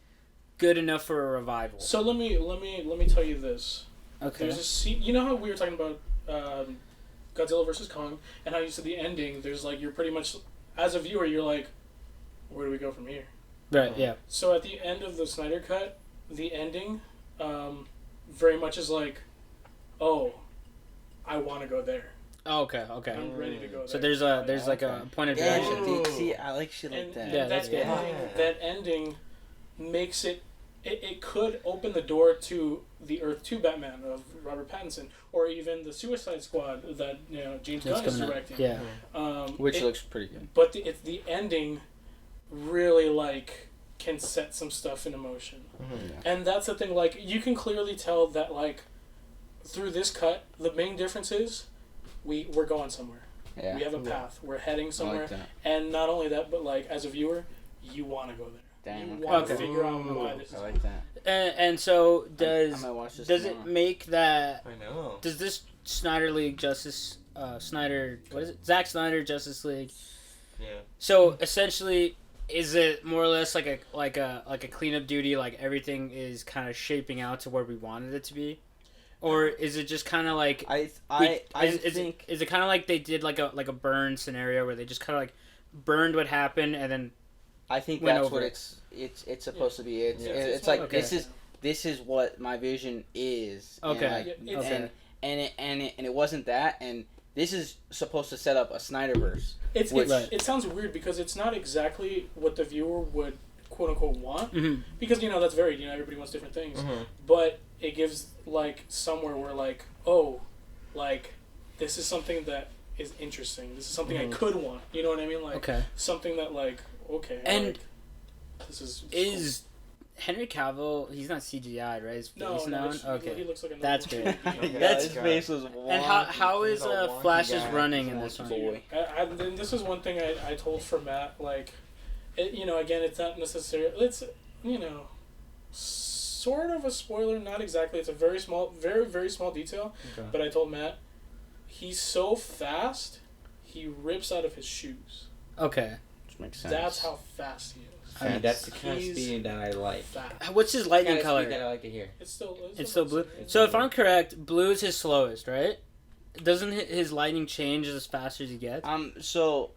good enough for a revival? So let me tell you this. Okay. There's a scene, you know how we were talking about Godzilla vs Kong and how you said the ending. There's like you're pretty much as a viewer you're like, where do we go from here? Right. Yeah. So at the end of the Snyder Cut, the ending, very much is like, oh, I want to go there. Oh, okay. I'm ready to go there. So there's like a point of direction. Yeah, see, I like shit like that. Yeah, that's good. That ending makes it could open the door to the Earth 2 Batman of Robert Pattinson, or even the Suicide Squad that James Gunn is directing. Yeah. Which looks pretty good. But the ending really like can set some stuff in motion. And that's the thing, like you can clearly tell that like through this cut the main difference is we're going somewhere. Yeah. We have a path. We're heading somewhere. Like that. And not only that, but like as a viewer, you want to go there. Damn. You want to figure out why this is. I like that. And so I might watch this does tomorrow. it make that? I know. Does this Snyder League Justice Zack Snyder Justice League? Yeah. So essentially, is it more or less like a cleanup duty? Like everything is kind of shaping out to where we wanted it to be, or is it just kind of like I think is it kind of like they did like a burn scenario where they just kind of like burned what happened and then I think went that's over what it. it's supposed to be. It's more like okay. this is what my vision is. Okay. And it wasn't that, and this is supposed to set up a Snyderverse. It sounds weird because it's not exactly what the viewer would quote unquote want, because that's very everybody wants different things, but it gives like somewhere where like like this is something that is interesting. This is something I could want. You know what I mean? Like something that like and like, this is Henry Cavill, he's not CGI, right? His face now? Okay. He looks like a That's good. His face was wild. And how is Flash's running in this one? Boy. And this is one thing I told for Matt, like, again, it's not necessarily, it's, sort of a spoiler, not exactly. It's a very small, very, very small detail. Okay. But I told Matt, he's so fast, he rips out of his shoes. Okay. Which makes sense. That's how fast he is. That's the kind of speed that I like. What's his lightning color? That I like to hear. It's still blue. So if I'm correct, blue is his slowest, right? Doesn't his lightning change as fast as he gets? So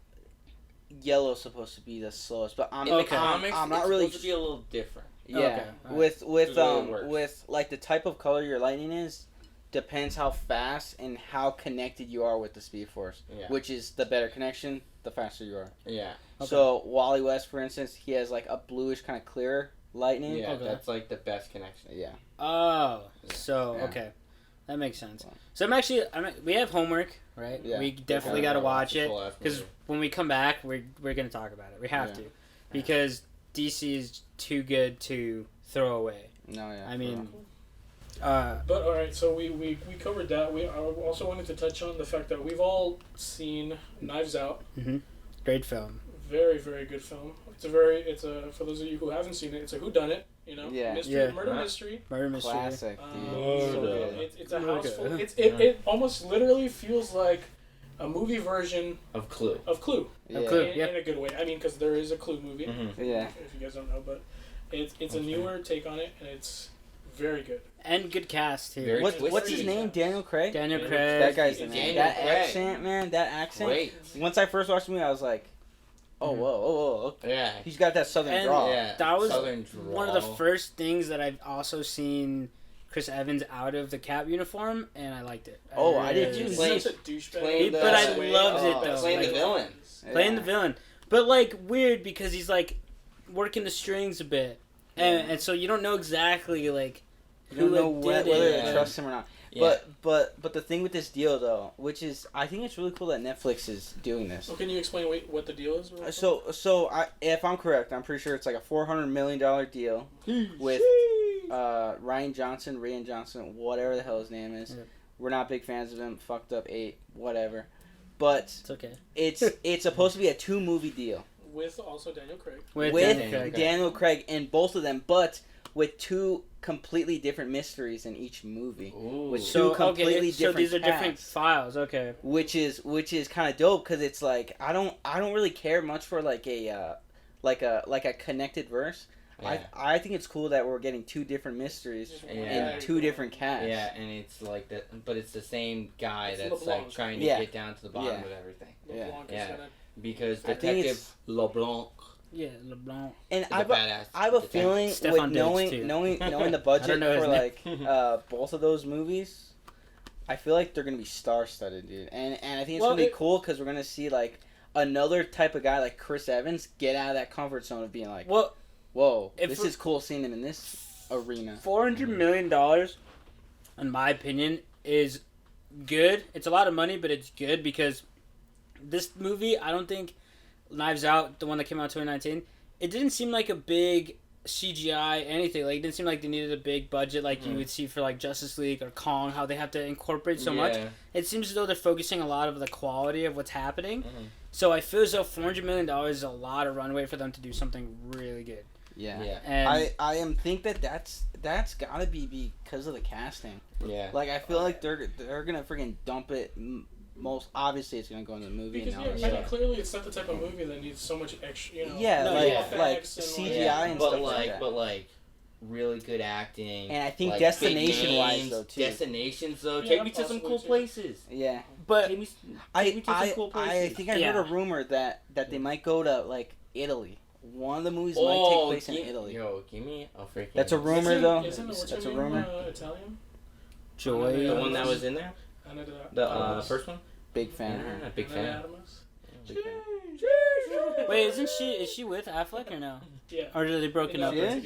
yellow's supposed to be the slowest, but in the comics, I'm not really. It's supposed to be a little different. Yeah, okay. Right. with like the type of color your lightning is, depends how fast and how connected you are with the Speed Force. Yeah. Which is the better connection, the faster you are. Yeah. Okay. So Wally West, for instance, he has like a bluish kind of clear lightning. Yeah, that's like the best connection. Yeah. Oh, so okay, that makes sense. So we have homework, right? Yeah. We definitely got to watch it because when we come back, we're gonna talk about it. We have to, because DC is too good to throw away. No, yeah. I mean. But all right, so we covered that. I also wanted to touch on the fact that we've all seen Knives Out. Mm-hmm. Great film. Very, very good film. It's a for those of you who haven't seen it, it's a whoodunit. Murder mystery. Classic. It's a house full. It almost literally feels like a movie version of Clue. In a good way. I mean, because there is a Clue movie. Mm-hmm. Yeah. If you guys don't know, but it's a newer take on it, and it's very good. And good cast too. What's his name? Daniel Craig? Daniel Craig. That guy's the man. That Craig. accent, man. That accent. Wait. Once I first watched the movie, I was like, whoa. Yeah. He's got that southern drawl. Yeah. That was southern drawl. one of the first things that I've also seen Chris Evans out of the Cap uniform, and I liked it. I did too. He's such a douchebag. But I loved it though. Playing the villain. Playing the villain. But like weird because he's like working the strings a bit. and so you don't know exactly like you don't know whether it. to trust him or not. Yeah. But the thing with this deal though, which is I think it's really cool that Netflix is doing this. Well, can you explain what the deal is? If I'm correct, I'm pretty sure it's like a $400 million deal with Rian Johnson, whatever the hell his name is. Yeah. We're not big fans of him. Fucked up 8, whatever. But it's okay. It's supposed to be a 2-movie deal with also Daniel Craig. With Daniel Craig in both of them, but with 2 completely different mysteries in each movie. Ooh. With 2 completely different. So these are casts, different files, okay. Which is kind of dope because it's like I don't really care much for like a connected verse. Yeah. I think it's cool that we're getting 2 different mysteries in 2 different casts. Yeah, and it's like that, but it's the same guy that's LeBlanc. Like trying to get down to the bottom of everything. LeBlanc because Detective LeBlanc. Yeah, LeBlanc. And I have a feeling with knowing the budget for like both of those movies, I feel like they're gonna be star-studded, dude. And I think it's gonna be cool because we're gonna see like another type of guy like Chris Evans get out of that comfort zone of being like, whoa, this is cool seeing him in this arena. $400 million, in my opinion, is good. It's a lot of money, but it's good because this movie, I don't think Knives Out, the one that came out in 2019, it didn't seem like a big CGI anything. Like, it didn't seem like they needed a big budget like you would see for like Justice League or Kong, how they have to incorporate so much. It seems as though they're focusing a lot of the quality of what's happening. So I feel as though $400 million is a lot of runway for them to do something really good. Yeah. And I think that's gotta be because of the casting. Yeah. Like I feel like they're gonna freaking dump it. Most obviously, it's gonna go into the movie. Because clearly, it's not the type of movie that needs so much extra. You know, like CGI and stuff like that. But like really good acting. And I think destination-wise though too. Destinations though, take me to some cool places. Yeah, but take me to some cool places. I think I heard a rumor that they might go to like Italy. One of the movies might take place in Italy. Yo, give me a freaking. That's a rumor though. That's a rumor. Italian. Joy. The one that was in there. The first one. Big fan. Big fan. Wait, is she with Affleck or no? Yeah. Or are they broken up? They're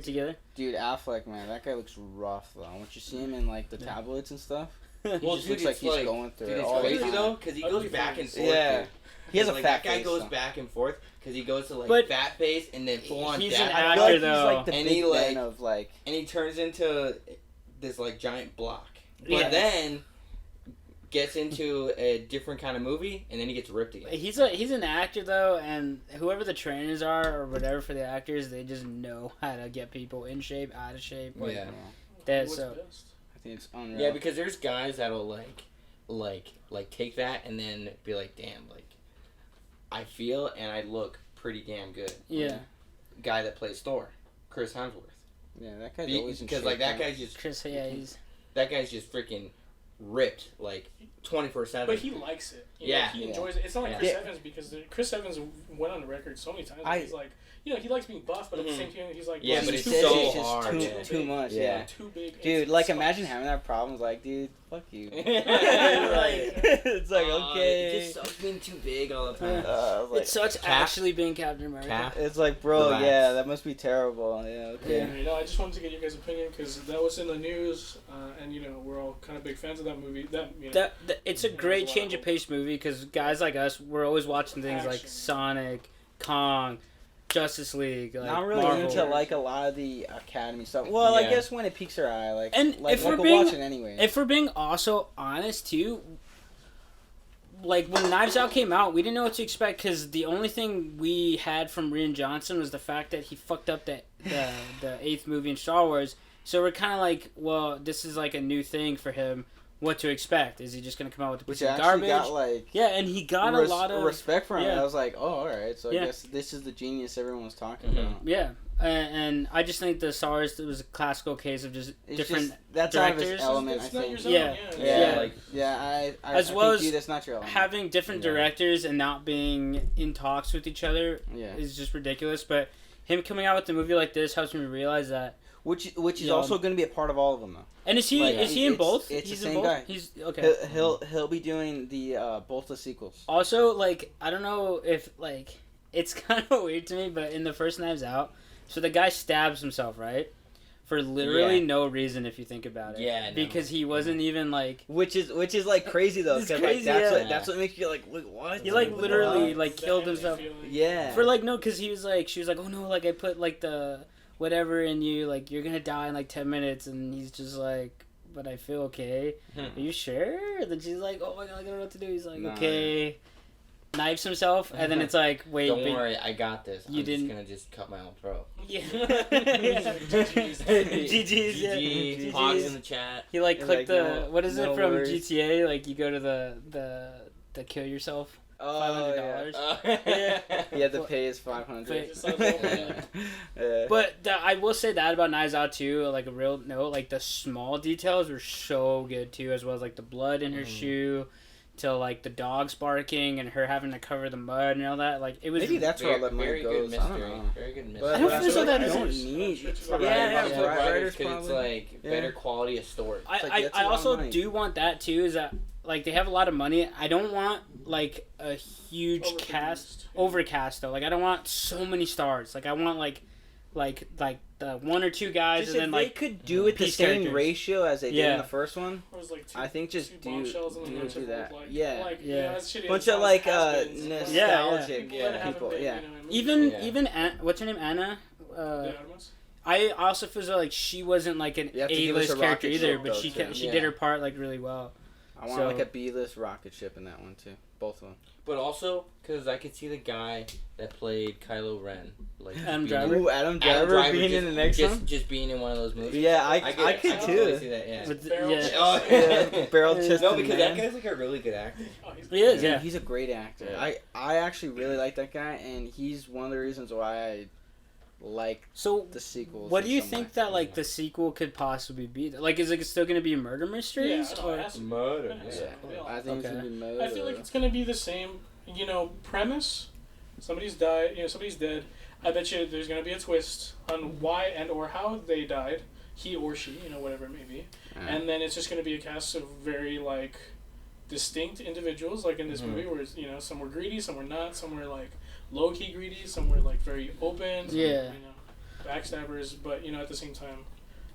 together. Dude, Affleck, man, that guy looks rough though. Once you see him in like the tabloids and stuff, well, he just looks like he's going through it. It's crazy though, because he goes back and forth. Yeah. He has a fat face. That guy goes back and forth because he goes to like fat face and then full on. He's an actor though. He's like the big man of like. And he turns into this like giant block, but then gets into a different kind of movie and then he gets ripped again. He's an actor though, and whoever the trainers are or whatever for the actors, they just know how to get people in shape, out of shape. Like, What's so. best? I think it's unreal. Yeah, because there's guys that'll like take that and then be like, damn, like I feel and I look pretty damn good. Yeah. Guy that plays Thor, Chris Hemsworth. Yeah, that guy's always in shape. Because like that guy's just that guy's just freaking ripped like 24/7. But he likes it. You know, he enjoys it. It's not like Chris Evans because Chris Evans went on the record so many times. He's like, you know, he likes being buff, but at the same time, he's like, but it's so hard. Too much. Yeah. Too big. Dude, like imagine having that problem. Like, dude, fuck you. It's like okay. It just sucks being too big all the time. It sucks actually being Captain America. It's like, bro, that must be terrible. Yeah, okay. Yeah, you know, I just wanted to get your guys' opinion because that was in the news, and you know, we're all kind of big fans of that movie. It's a great change of pace movie because guys like us, we're always watching things like Sonic, Kong, Justice League. Like not really Marvel. into like a lot of the Academy stuff. Well, I guess when it piques our eye, like, and like, if we're watch it anyway. If we're being also honest too, like when Knives Out came out, we didn't know what to expect because the only thing we had from Rian Johnson was the fact that he fucked up the 8th movie in Star Wars. So we're kind of like, well, this is like a new thing for him. What to expect? Is he just gonna come out with a piece of garbage? Got, like, and he got a lot of respect for him. I was like, oh, all right. So I guess this is the genius everyone was talking about. Yeah, and I just think the Star Wars was a classical case of just different that's directors. Out of his element, I think. I as well as that's not your element. Having different directors and not being in talks with each other is just ridiculous. But him coming out with a movie like this helps me realize that. Which is also going to be a part of all of them though. And is he in both? It's He's the same in both? guy. He's okay. He'll be doing the both the sequels. Also, like I don't know if like it's kind of weird to me, but in the first Knives Out, So the guy stabs himself, right? For literally no reason, if you think about it. Yeah, no. Because he wasn't even like. Which is like crazy though, It's because crazy, like yeah. that's what makes you like what? He like literally like That killed ending himself. feeling. Yeah. For like no, because she was like, oh no, like I put like the whatever in you, like you're gonna die in like 10 minutes, and he's just like, but I feel okay. Are you sure? And then she's like, oh my god, I don't know what to do. He's like, okay. Knives himself, and then it's like, wait, Don't worry, I got this. You I'm didn't- just gonna just cut my own throat. Yeah. GG's. GG's, yeah. GG, Pogs in the chat. He like He's clicked like, the no- what is no it from worries. GTA? Like you go to the kill yourself. Oh yeah. $500. He had to pay his 500. Just like, oh, man. Yeah. But I will say that about Knives Out too. Like a real note, like the small details were so good too, as well as like the blood in her shoe, to like the dogs barking and her having to cover the mud and all that. Like it was. Maybe that's where all that money very good goes. I don't mystery. know. Very good mystery. But I don't feel so that I is- don't is- need. Yeah, yeah, Because writers it's probably. like Yeah. better quality of story. It's like, I that's a lot of also money. do want that too. Is that like they have a lot of money? I don't want like a huge cast overcast though. Like I don't want so many stars. Like I want like the one or two guys, Just and if then they like could do it the piece same characters. ratio as they did in Yeah. the first one, It was like I think just two do bombshells and a bunch of, that. like, Yeah. like, Yeah. as shitty as Bunch it of sounds, like has-beens. nostalgic People that haven't people. been, Yeah. you know, in movies. even Yeah. even what's her name, Anna. The Armas? I also feel like she wasn't like an You have to give us A-list a character rocket either, ship, but though, she too. she Yeah. did her part like really well. I want So- like a B-list rocket ship in that one too. Both of them. But also, because I could see the guy that played Kylo Ren, like Adam being- Driver? Ooh, Adam Driver being just, in the next just, one. just being in one of those movies. Yeah, I I could could totally too. see that. Yeah. With Barrel yeah. chest. Oh, Yeah, barrel chested No, because man. that guy's like a really good actor. Oh, he's He is, Dude, yeah. he's a great actor. Yeah. I actually really like that guy, and he's one of the reasons why I like So the sequels. what do in you some think way. that like the sequel could possibly be? Like, is it still going to be murder Yeah, mysteries? no, or it has to be. Murder, It has to be. I think it's Okay. gonna be murder. I feel like it's gonna be the same, premise. Somebody's died, somebody's dead. I bet you there's gonna be a twist on why and or how they died, he or she, whatever it may be, and then it's just gonna be a cast of very like distinct individuals, like in this movie, where some were greedy, some were not, some were like low key greedy, some were like very open, some Yeah. were, backstabbers, but at the same time,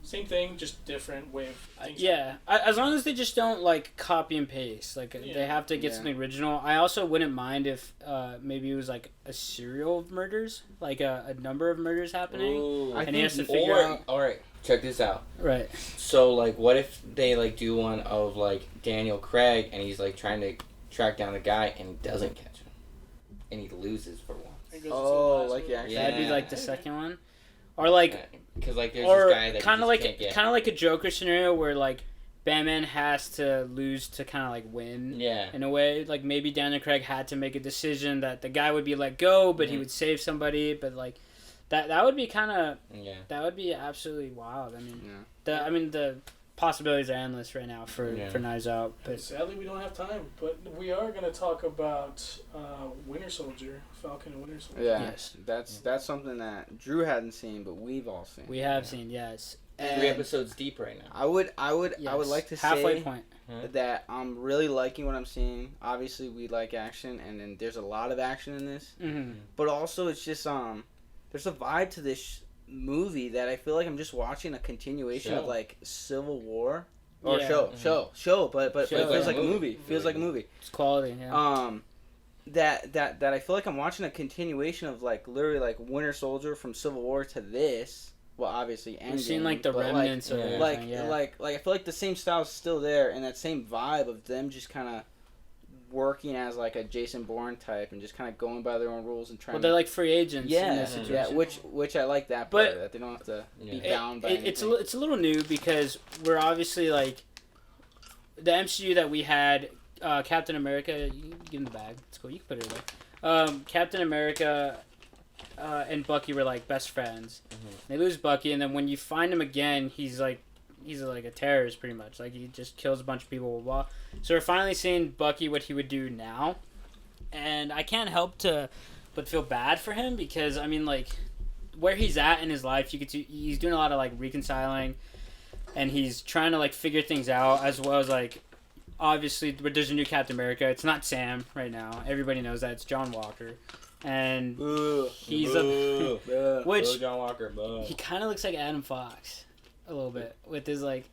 same thing, just different way of thinking. Yeah, as long as they just don't like copy and paste. Like they Yeah. have to get something original. I also wouldn't mind if maybe it was like a serial of murders, like a number of murders happening. Ooh. I And he has to think- figure out. Alright, check this out. Right. So, like, what if they, like, do one of, like, Daniel Craig, and he's, like, trying to track down the guy, and he doesn't catch him. And he loses for once. It goes into the Oh, last like movie. yeah, actually. That'd be Yeah. like the second one, or like Because, like, there's or this guy that kind of like, like can't get. kind of like a Joker scenario where like Batman has to lose to kind of like win. Yeah. In a way, like maybe Daniel Craig had to make a decision that the guy would be let go, but he would save somebody. But like that would be kind of Yeah. that would be absolutely wild. I mean, Yeah. the possibilities are endless right now for Yeah. Knives Out. But Sadly, we don't have time, but we are going to talk about Winter Soldier, Falcon and Winter Soldier. Yeah, Yes. that's something that Drew hadn't seen, but we've all seen. we have seen, yes. 3 episodes deep right now. I would Yes. like to halfway say point. that I'm really liking what I'm seeing. Obviously, we like action, and then there's a lot of action in this. Mm-hmm. But also, it's just there's a vibe to this movie that I feel like I'm just watching a continuation of Show. like Civil War or Yeah. show, but it Show. feels like a Movie. movie. Feels like a movie. It's quality. Yeah. That I feel like I'm watching a continuation of like literally like Winter Soldier from Civil War to this. Well, obviously, We've seen Endgame, like the but, remnants of yeah. everything. Yeah. like I feel like the same style is still there, and that same vibe of them just kind of working as like a Jason Bourne type and just kind of going by their own rules and trying. Well, they're like free agents. in yeah, this situation. yeah, which I like that But- part of that they don't have to be Yeah. bound by it's anything. it's a little new because we're obviously like the MCU that we had. Captain America, you can give him the bag. It's cool. You can put it there. Captain America and Bucky were like best friends. They lose Bucky, and then when you find him again, he's like a terrorist pretty much. Like he just kills a bunch of people. Blah, blah. So we're finally seeing Bucky what he would do now, and I can't help but feel bad for him because I mean like where he's at in his life, you could see he's doing a lot of like reconciling, and he's trying to like figure things out as well as like. Obviously, there's a new Captain America. It's not Sam right now. Everybody knows that. It's John Walker. and he's Which John Walker, he kind of looks like Adam Fox a little bit with his like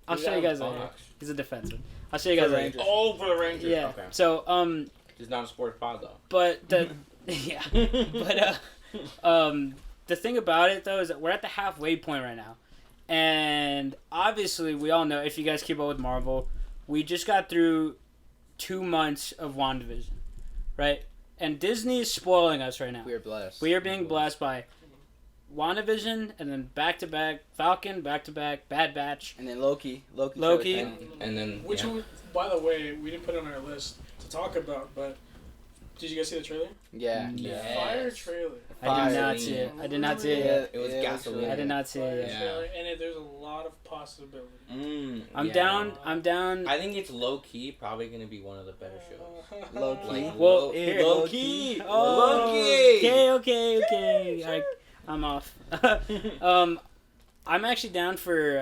I'll show you guys later. He's a defensive. I'll show you guys later. Oh, for the Rangers. Yeah. Okay. So He's not a sports pod though. But the the thing about it though is that we're at the halfway point right now, and obviously we all know, if you guys keep up with Marvel, we just got through 2 months of WandaVision, right? And Disney is spoiling us right now. We are blessed. We are being blessed by WandaVision, and then back-to-back Falcon, back-to-back Bad Batch. And then Loki. And then... Which, by the way, we didn't put it on our list to talk about, but did you guys see the trailer? Yeah. Yes. Fire trailer. I did not see it. I did not see it yet. It was gasoline. I did not see it Fire yet. trailer, and there's a lot of possibility. I'm down. I think it's low-key probably going to be one of the better shows. Low-key. Like, Well, here, low-key. Low-key. Okay. I'm off. I'm actually down for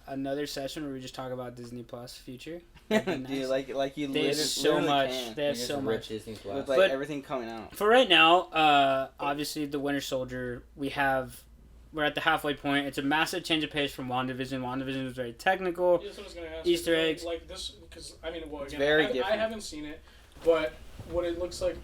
another session where we just talk about Disney Plus future. Nice. Dude, like you They have so much. They have so much. Disney Plus. With like But everything coming out. for right now, obviously the Winter Soldier. We're at the halfway point. It's a massive change of pace from WandaVision. WandaVision was very technical. Yes, I was gonna ask Easter you, eggs. like this, because I mean, well, again, very I different. haven't seen it, but what it looks like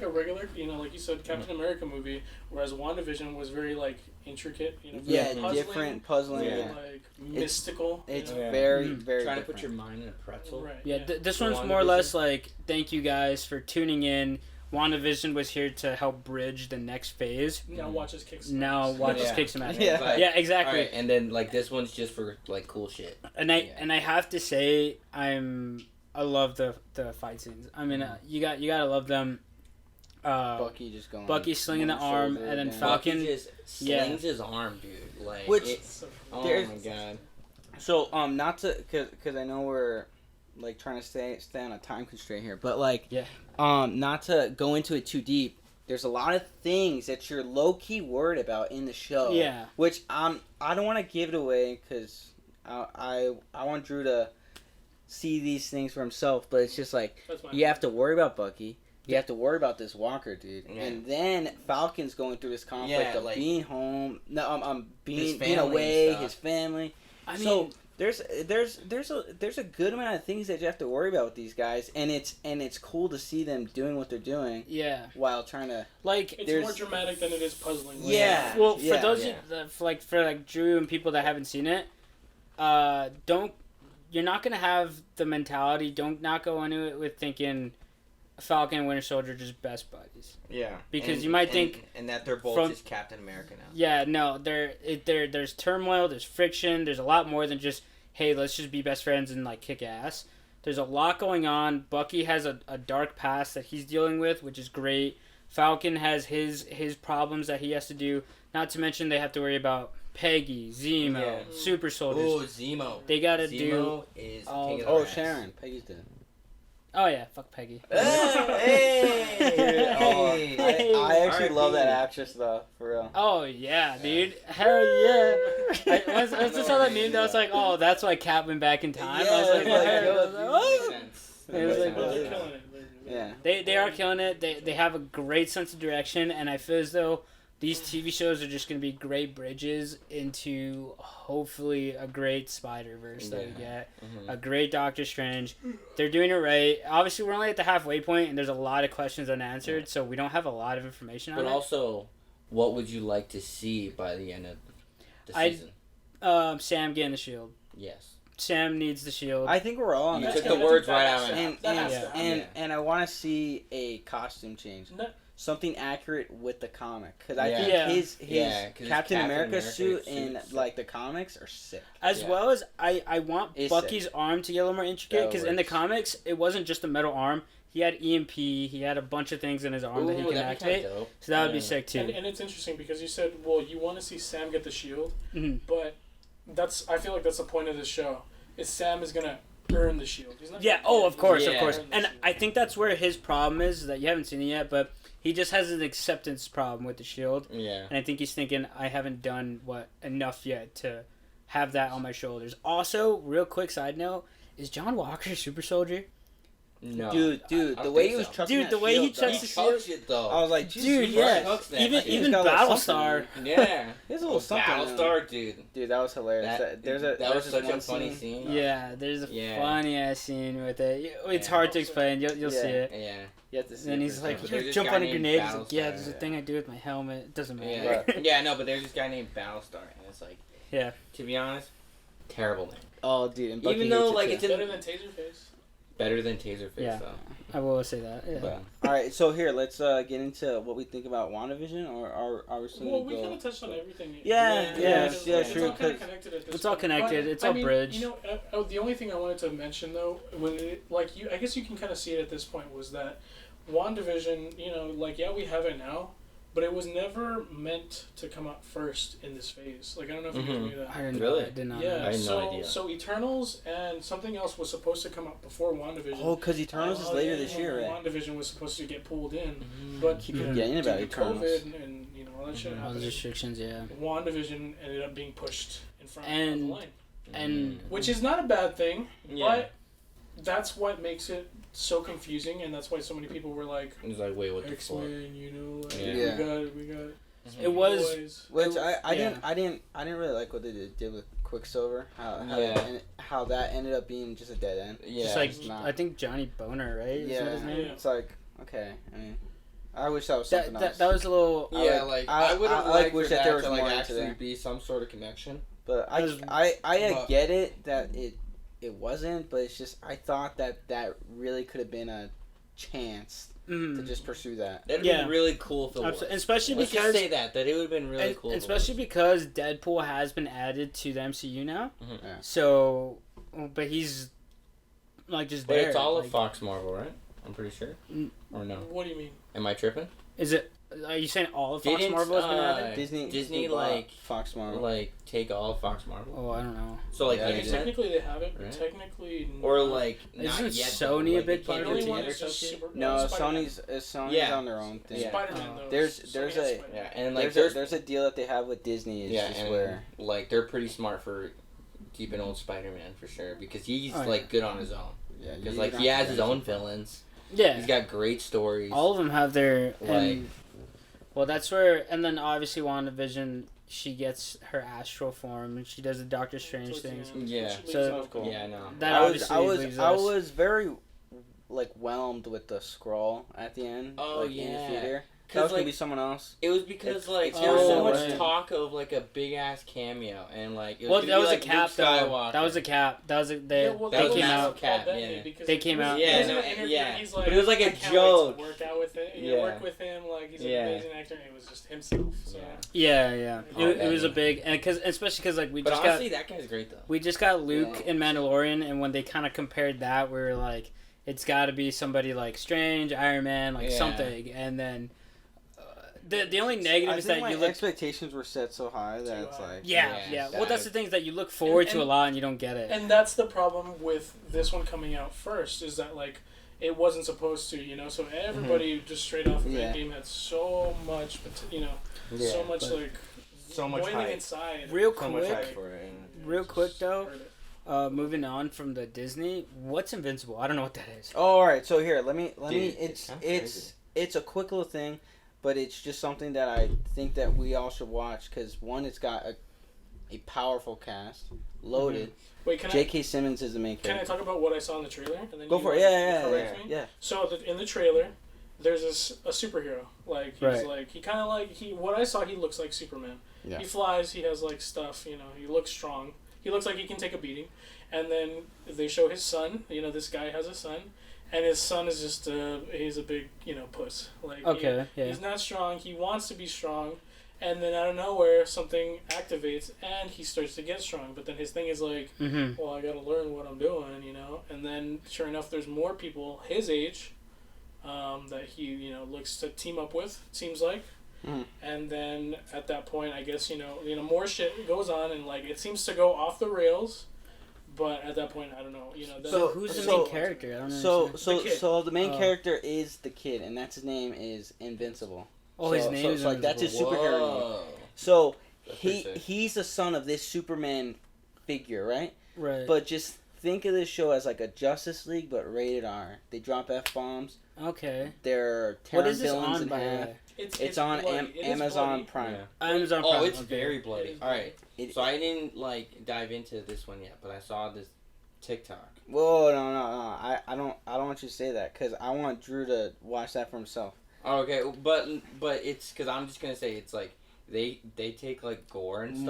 a regular, like you said, Captain America movie, whereas WandaVision was very like intricate, different puzzling. very, Yeah. like mystical. It's you know? very, very Trying to different. put your mind in a pretzel. Right. Yeah, this For one's more or WandaVision. less like, thank you guys for tuning in. WandaVision was here to help bridge the next phase. Now watch us kick. Now watch us Yeah. kick some ass. Yeah. Like, Yeah, exactly. Alright, and then like this one's just for like cool shit. And I have to say I love the fight scenes. I mean, you gotta love them. Bucky just going. Bucky slinging the Winter arm, Soldier and then again. Falcon. Bucky just slings his arm, dude. Like, Which- oh there's- my god. So not to because I know we're like trying to stay on a time constraint here, but like not to go into it too deep. There's a lot of things that you're low key worried about in the show. Yeah. Which I don't want to give it away because I want Drew to see these things for himself. But it's just like you have to worry about Bucky. You have to worry about this Walker dude, Yeah. and then Falcon's going through this conflict of like, being home, being family away, stuff. his family. I mean, So there's a good amount of things that you have to worry about with these guys, and it's cool to see them doing what they're doing yeah, while trying to. like It's more dramatic than it is puzzling. Like, Yeah. well, for Yeah. those Yeah. for Drew and people that haven't seen it, you're not gonna have the mentality. Don't not go into it with thinking Falcon and Winter Soldier are just best buddies. Yeah. Because you might think and that they're both from- just Captain America now. Yeah, no, there's turmoil, there's friction, there's a lot more than just, hey, let's just be best friends and like kick ass. There's a lot going on. Bucky has a dark past that he's dealing with, which is great. Falcon has his problems that he has to do. Not to mention they have to worry about Peggy, Zemo, Yeah. Super Soldiers. Oh, Zemo. They gotta Zemo do. is all- king of the Oh, rats. Sharon, Peggy's dead. Oh yeah, fuck Peggy. Hey! I actually R.I.P. love that actress though, for real. Oh yeah, dude. Hell yeah. Once I saw that meme, I was like, oh, that's why Cap went back in time. I was like, Yeah, I was like, like, oh. It was like, But they're killing it. Yeah. They are killing it. They have a great sense of direction, and I feel as though these TV shows are just going to be great bridges into hopefully a great Spider-Verse that we get, a great Doctor Strange. They're doing it right. Obviously, we're only at the halfway point, and there's a lot of questions unanswered, so we don't have a lot of information on But it. also, what would you like to see by the end of the I- season? Sam getting the shield. Yes. Sam needs the shield. I think we're all on You that. took the words right out of my And mouth. and I want to see a costume change, No. something accurate with the comic, because I Yeah. think Yeah. his 'cause his Captain Captain America America suit suit in is like the comics are sick. As Yeah. well as I want It's Bucky's arm to get a little more intricate, That because in the works. comics, it wasn't just a metal arm. He had EMP, he had a bunch of things in his arm that he Ooh, can that'd be activate. kinda dope. So that would be Yeah. sick too. And it's interesting because you said, well, you want to see Sam get the shield, Mhm. but I feel like that's the point of this show. Is Sam is gonna earn the shield. He's not Yeah, gonna oh, get of it. course, He's of gonna course. earn the And shield. I think that's where his problem is, that you haven't seen it yet, but he just has an acceptance problem with the shield. Yeah. And I think he's thinking, I haven't done enough yet to have that on my shoulders. Also, real quick side note, is John Walker Super Soldier? No. Dude, the way he was chucking Dude, that the way he shield, chucks though. the shield. Chucks it though. I was like, Dude, Jesus yeah. Christ. Even got a little Battlestar. Yeah. There's a little something. Battlestar, dude. Dude, that was hilarious. That was such a funny scene. Yeah, there's a funny ass scene with it. It's hard to explain. You'll see it. Yeah. You have to see And it he's for like, sure. There's this jump guy on a named grenade. He's like, Battlestar, yeah, there's a yeah. thing I do with my helmet. It doesn't matter. Yeah. Yeah, no, but there's this guy named Battlestar, and it's like, Yeah. to be honest, terrible name. Oh, dude. And Bucky Even though, hates it, like, too. it's in- Better than Taserface. Better than Taserface, Yeah. though. I will say that. Yeah. But, All right, so here, let's get into what we think about WandaVision, or are we still Well, gonna we go? kind of touched on everything. Yeah, It's true. all kind of connected at this It's all point. connected. But, It's all bridge. You know, the only thing I wanted to mention though, I guess you can kind of see it at this point, was that WandaVision, you know, like, yeah, we have it now, but it was never meant to come out first in this phase. Like, I don't know if you guys knew that. I didn't Really? know. I did not Yeah, know. I had no idea. So Eternals and something else was supposed to come out before WandaVision. Oh, because Eternals is later this year, right? WandaVision was supposed to get pulled in, but Keep Yeah. forgetting about due to Eternals. COVID and you know all that shit All the happening, restrictions, yeah. WandaVision ended up being pushed in front of And- the line, And which is not a bad thing, Yeah. but that's what makes it so confusing, and that's why so many people were like, He's like, wait, what the fuck? X-Men, you know, like, Yeah. we got. it was. Boys. Which I Yeah. didn't really like what they did with Quicksilver. How that ended up being just a dead end. Yeah. Just like it's not. I think Johnny Boner, right? Is that his Yeah, name? Yeah. it's like okay. I mean, I wish that was something else. That was a little. Yeah, I would have liked wish for that there was to like more into actually there. be some sort of connection. But Because- I but- get it that it wasn't, but it's just I thought that really could have been a chance to just pursue that. That'd Yeah. been really cool if it was. Especially Let's because just say that it would have been really cool. if it especially because Deadpool has been added to the MCU now. Mhm. Yeah. So, but he's like just But there. it's all like, of Fox Marvel, right? I'm pretty sure. Mm. Or no? What do you mean? Am I tripping? Is it? Are you saying all of Fox Didn't, Marvel has been added? Disney bought like Fox Marvel. like take all of Fox Marvel. Oh, I don't know. So like Yeah, I mean, internet? technically they have it, but Right. technically Or not. like not Isn't yet. Sony but, a big they part can't of The do it? only one together or is just some shit? Super. No, Spider-Man. Sony's Yeah. on their own thing. Yeah. Spider-Man though. There's Sony a- has Spider-Man. Yeah, and like there's a deal that they have with Disney. It's yeah, just and where like they're pretty smart for keeping old Spider-Man for sure because he's Oh, like yeah. good on his own. yeah, Because you like don't he have has to his do own anything. villains. Yeah, He's got great stories. all of them have their. Like- And, well, that's where, and then obviously WandaVision, she gets her astral form and she does the Doctor Strange things. Yeah. So- Yeah, I know. That I was obviously leaves I us. was very like whelmed with the scroll at the end. Oh, like, in the yeah. theater. That 'Cause, was gonna like, be someone else. It was because like it's there was so Oh, much right. talk of like a big ass cameo and like it was Well, gonna that be, was like, a cap. Luke Though. Skywalker. That was a cap. That was a, they. Yeah, well, they that was came massive out. cap, Paul yeah. Bettany, because They came out. Yeah, Yeah, in no, an interview, yeah. he's like, But it was like a I can't joke. Wait to work out with it, Yeah. work with him. Like he's an Yeah. amazing actor. And it was just himself. So. Yeah. Yeah. Oh, It was a yeah. big, and especially because like we But just honestly, that guy's great though. we just got Luke Yeah. in Mandalorian, and when they kind of compared that, we were like, it's got to be somebody like Strange, Iron Man, like Yeah. something, and then. The only negative I is think that my you look. expectations were set so high that Too it's high. like Yeah. Yeah, Well, that's the thing is that you look forward to a and- lot and you don't get it. And that's the problem with this one coming out first, is that like it wasn't supposed to, you know. So everybody just straight off of Yeah. Endgame had so much, you know, so much But- like So much boiling hype. inside. Real So much hype quick, for it. real quick though, Heard it. moving on from the Disney, what's Invincible? I don't know what that is. Oh, all right. So here, let me. Dude, It's sounds it's a quick little thing, but it's just something that I think that we all should watch because one, it's got a powerful cast, loaded. Wait, can J.K. Simmons is the main Can I character. talk about what I saw in the trailer? And then Go you, for it. like, Yeah, correct me? yeah. So in the trailer, there's a superhero. Like he's Right. like he kind of like what I saw. He looks like Superman. Yeah. He flies. He has like stuff. You know. He looks strong. He looks like he can take a beating. And then they show his son. You know, this guy has a son, and his son is just he's a big puss. Like Okay, yeah. he's not strong. He wants to be strong. And then out of nowhere, something activates, and he starts to get strong. But then his thing is like, Mm-hmm. well, I gotta learn what I'm doing, you know. And then, sure enough, there's more people his age that he, looks to team up with. It seems like. Mhm. And then at that point, I guess more shit goes on, and like it seems to go off the rails. But at that point, I don't know. Then So who's the so- main character? I don't So understand. The kid. so the main Oh. character is the kid, and that's his name is Invincible. Oh, his so- name so is it's like that's his Invincible. superhero name. Whoa. So That's pretty sick. he's the son of this Superman figure, right? Right. But just think of this show as like a Justice League but rated R. They drop F-bombs. Okay. They're tearing villains in half. It's on Amazon Prime. Yeah. Amazon Prime. Oh, it's okay. very bloody. It All right. It- So I didn't like dive into this one yet, but I saw this TikTok. Whoa, no. I don't want you to say that because I want Drew to watch that for himself. Oh, okay, but it's because I'm just gonna say it's like they take like gore and stuff.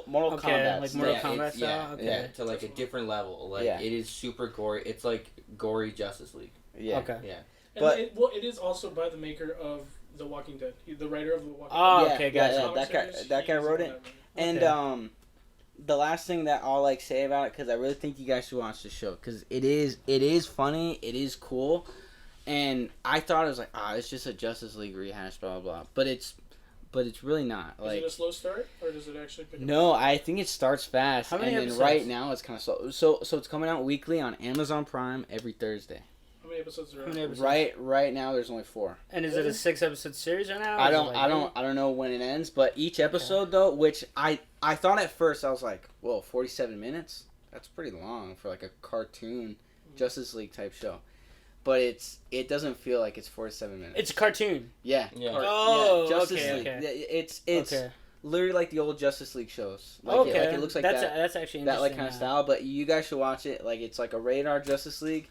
Mortal Okay, Kombat. like Mortal Yeah, Kombat it's- style. yeah, Okay. yeah, to like a different level. Like Yeah. it is super gory. It's like gory Justice League. Yeah. Okay. Yeah. And But- it is also by the maker of The Walking Dead. The writer of The Walking Oh, Yeah, okay, yeah, gotcha. Dead. that guy wrote it. And Okay. the last thing that I'll like say about it, because I really think you guys should watch the show, because it is funny, it is cool, and I thought it was like, it's just a Justice League rehash, blah blah blah, but it's really not. Is Like, it a slow start, or does it actually pick up? no, I think it starts fast, How many and then episodes? right now it's kind of slow. So it's coming out weekly on Amazon Prime every Thursday. How many episodes are How many there? episodes? Right now there's only 4. And is it a 6-episode series right now? I Or is it don't like I don't know when it ends, but each episode though, which I thought at first I was like, whoa, 47 minutes? That's pretty long for like a cartoon Justice League type show. But it doesn't feel like it's 47 minutes. It's a cartoon. Yeah. Yeah. Oh, Justice okay, League. okay. Yeah, It's Okay. literally like the old Justice League shows. Like Okay. it looks like that's that. That's actually That like interesting, kind of yeah. style, but you guys should watch it. Like it's like a radar Justice League.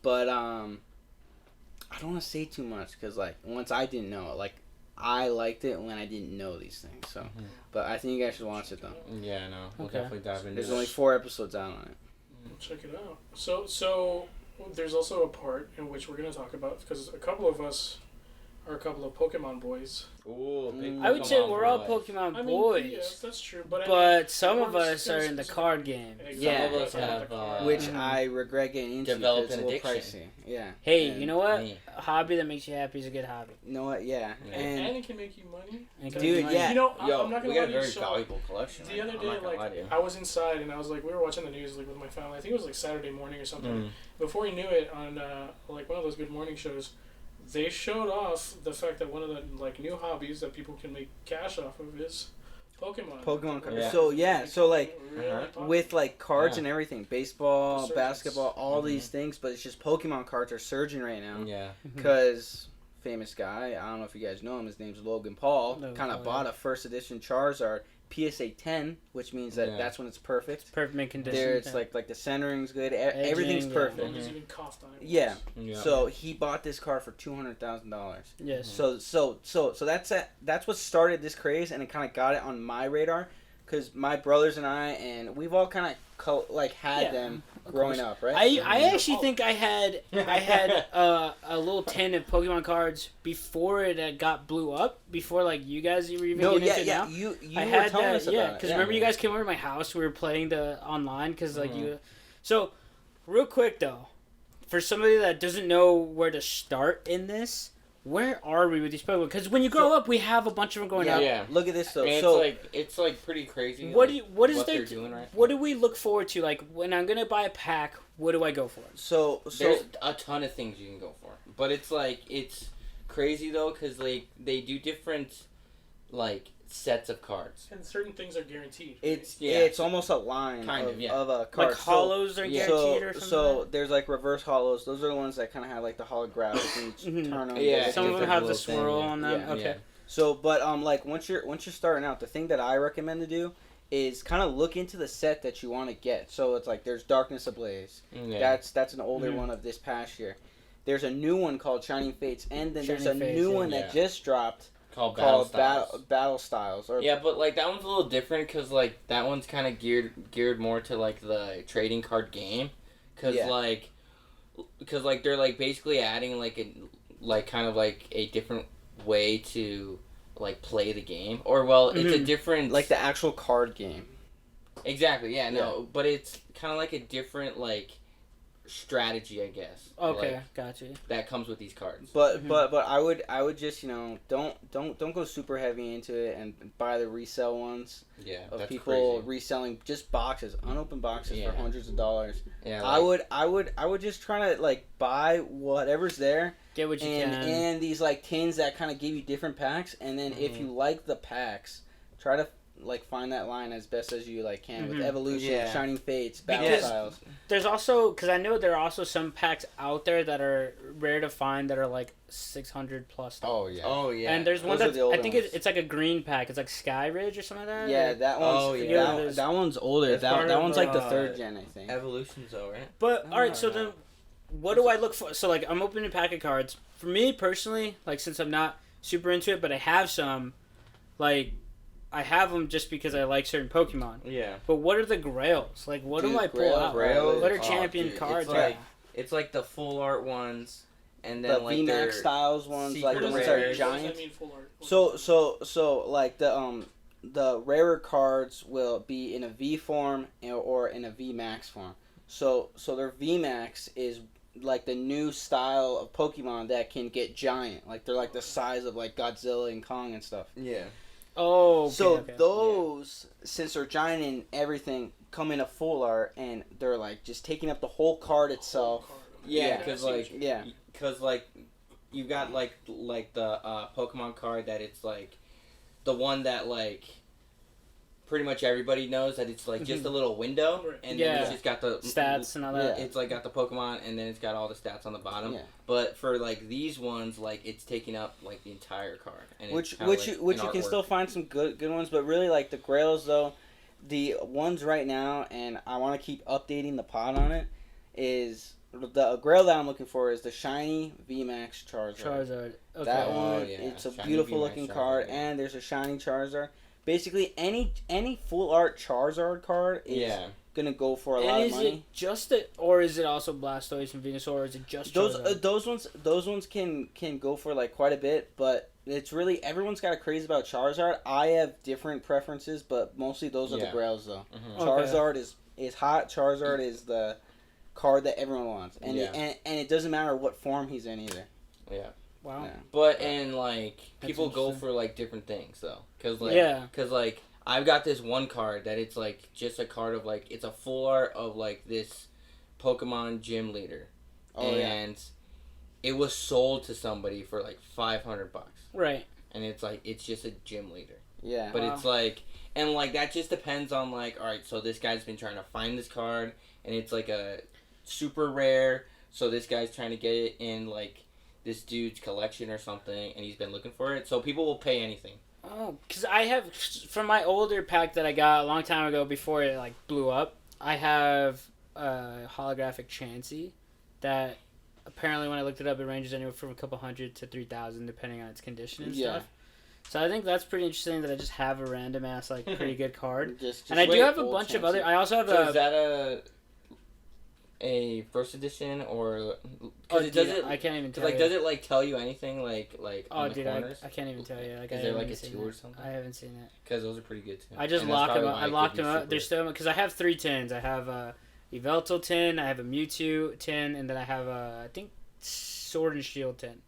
But I don't want to say too much because like once I didn't know it, like I liked it when I didn't know these things. So, but I think you guys should watch it though. Yeah, no, we'll Okay. definitely dive into There's it. only 4 episodes out on it. We'll check it out. So there's also a part in which we're going to talk about, because a couple of us are a couple of Pokemon boys. Ooh, big Mm. I would say Pokemon we're all boys. Pokemon I mean, boys. yes, that's true. But But some of we're us are in the specific- card game. Exactly. Yeah. Some of us That's have, the card. Which Mhm. I regret getting into Developed because it's a an little addiction. pricey. Yeah. Hey, And you know what? Me. A hobby that makes you happy is a good hobby. You know what? Yeah. Yeah. and it can make you money. And it can Dude, make money. yeah. You know, Yo, I'm not we gonna got lie a to you. very So valuable collection. the other I'm day, not gonna lie to you. I was inside and I was like, we were watching the news like with my family. I think it was like Saturday morning or something. Mm. Before we knew it, on like one of those Good Morning shows, they showed off the fact that one of the like new hobbies that people can make cash off of is Pokemon. Pokemon cards. Yeah. So yeah, so like Really popular. with like cards Yeah. and everything, baseball, Resurgence. basketball, all Mhm. these things, but it's just Pokemon cards are surging right now Yeah. because famous guy, I don't know if you guys know him, his name's Logan Paul, Logan kind of Paul, bought a first edition Charizard PSA 10, which means that Yeah. that's when it's perfect. Perfect mint condition. There, it's yeah. like the centering's good, everything's Edging, yeah. perfect. Nobody's even coughed on it. Yeah. Yeah. So he bought this car for $200,000. Yes. So that's what started this craze, and it kind of got it on my radar, because my brothers and we've all kind of had Yeah, them of growing course. up, right? I actually think I had a little tin of Pokemon cards before it got blew up. Before like you guys were even no, getting yeah, into it yeah. now. You I were had telling that, us about yeah. it. Because remember you guys came over to my house. We were playing the online because like you. So, real quick though, for somebody that doesn't know where to start in this, where are we with these Pokemon? Because when you grow up, we have a bunch of them going Yeah. out. Yeah. Look at this though. And so it's like pretty crazy. What like, do you, what is what there? they're doing right What do we look forward to? Like when I'm gonna buy a pack, what do I go for? so There's a ton of things you can go for, but it's crazy though because like they do different like sets of cards. And certain things are guaranteed. it's almost a line Kind of, of, yeah. of a card. Like hollows are yeah. guaranteed or something. So there's like reverse hollows. Those are the ones that kind of have like the holographic and you Mhm. turn them. Yeah, some of them different have the little thing, swirl yeah. on them. Yeah. Okay. Yeah. So, but like once you're starting out, the thing that I recommend to do is kind of look into the set that you want to get. So it's like there's Darkness Ablaze. Yeah. That's an older Mhm. one of this past year. There's a new one called Shining Fates, and then there's a Shining Fates, new yeah. one that Yeah. just dropped called called Battle Battle Styles. Or Yeah, but like that one's a little different because like that one's kind of geared more to like the trading card game, because Yeah. like they're like basically adding like kind of like a different way to like play the game, or well it's a Mhm. different like the actual card game. exactly but it's kind of like a different like strategy I guess. Okay, like, gotcha. that comes with these cards. But Mhm. but I would just don't go super heavy into it and buy the resale ones Yeah, of that's people crazy. reselling just boxes, unopened boxes Yeah. for hundreds of dollars. Yeah, I like- would just try to like buy whatever's there Get what you and can. and these like tins that kind of give you different packs, and then if Mhm. you like the packs, try to like find that line as best as you like can with evolution, shining fates, battle Because styles. There's also, because I know there are also some packs out there that are rare to find that are like $600 plus. Oh yeah. Oh yeah. And there's one Those are that the older I think ones. it's like a green pack. It's like Sky Ridge or something like that. Yeah, that one's that one's older. It's part That of, one's like the 3rd gen, I think. Evolution's though, right? But all right, so then what do I look for? So like I'm opening a pack of cards. For me personally, like since I'm not super into it, but I have some, like I have them just because I like certain Pokemon. Yeah. But what are the Grails? Like what do I pull out? Grails? What are champion cards? It's like the full art ones, and then The like VMAX styles ones, like the ones that are giant. So like the rarer cards will be in a V form or in a VMAX form. So their VMAX is like the new style of Pokemon that can get giant. Like they're like the size of like Godzilla and Kong and stuff. Yeah. Oh. Okay, so those, since they're giant and everything, come in a full art, and they're like just taking up the whole card itself. Yeah, because like you got like the Pokemon card that it's like the one that like pretty much everybody knows that it's like just a little window, and then it's just got the stats and all that. It's like got the Pokemon, and then it's got all the stats on the bottom. Yeah. But for like these ones, like it's taking up like the entire card, and Which it's you can still find some good ones, but really like the Grails though, the ones right now, and I want to keep updating the pod on it, is the Grail that I'm looking for is the shiny VMAX Charizard. Okay. That one, it's a shiny beautiful VMAX looking card, and there's a shiny Charizard. Basically, any full art Charizard card is gonna go for a lot of money. Is it just or is it also Blastoise and Venusaur, or is it just Charizard? Those ones can go for like quite a bit, but it's really everyone's got a craze about Charizard. I have different preferences, but mostly those are the Grails though. Mm-hmm. Charizard is hot. Charizard is the card that everyone wants, and it doesn't matter what form he's in either. Yeah. Wow. Yeah. But and like people go for like different things though, cause like I've got this one card that it's like just a card of like it's a full art of like this Pokemon gym leader, and it was sold to somebody for like $500. Right. And it's like it's just a gym leader. Yeah. But it's like and like that just depends on like all right, so this guy's been trying to find this card, and it's like a super rare, so this guy's trying to get it in like this dude's collection or something, and he's been looking for it, so people will pay anything. Oh, because I have, from my older pack that I got a long time ago before it like blew up, I have a Holographic Chansey that apparently when I looked it up, it ranges anywhere from a couple hundred to 3,000 depending on its condition and stuff. So I think that's pretty interesting that I just have a random ass like pretty good card. And I do have a bunch of other. I also have is that a first edition or I can't even tell you. Does it like tell you anything like on the corners? I can't even tell you. Like, is there like a 2 or something? I haven't seen it. Because those are pretty good too. I just locked them up. I locked them up. They're still because I have 3 tins. I have a Yveltal tin, I have a Mewtwo tin, and then I have a I think Sword and Shield tin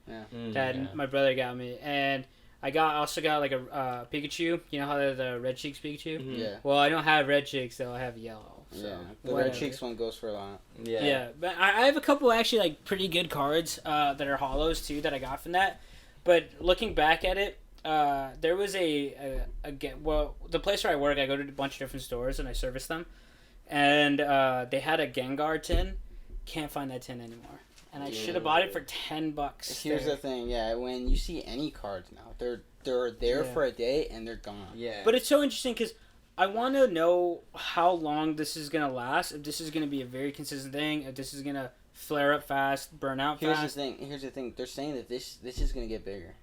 that my brother got me, and I also got like a Pikachu. You know how they're the red cheeks Pikachu? Mm-hmm. Yeah. Well, I don't have red cheeks though. I have yellow. So the red cheeks one goes for a lot. Yeah, but I have a couple actually like pretty good cards that are holos too that I got from that. But looking back at it, there was the place where I work, I go to a bunch of different stores and I service them, and they had a Gengar tin. Can't find that tin anymore, and I should have bought it for $10. Here's the thing, when you see any cards now, they're there for a day and they're gone. Yeah, but it's so interesting because I want to know how long this is going to last, if this is going to be a very consistent thing, if this is going to flare up fast, burn out fast. Here's the thing. They're saying that this is going to get bigger.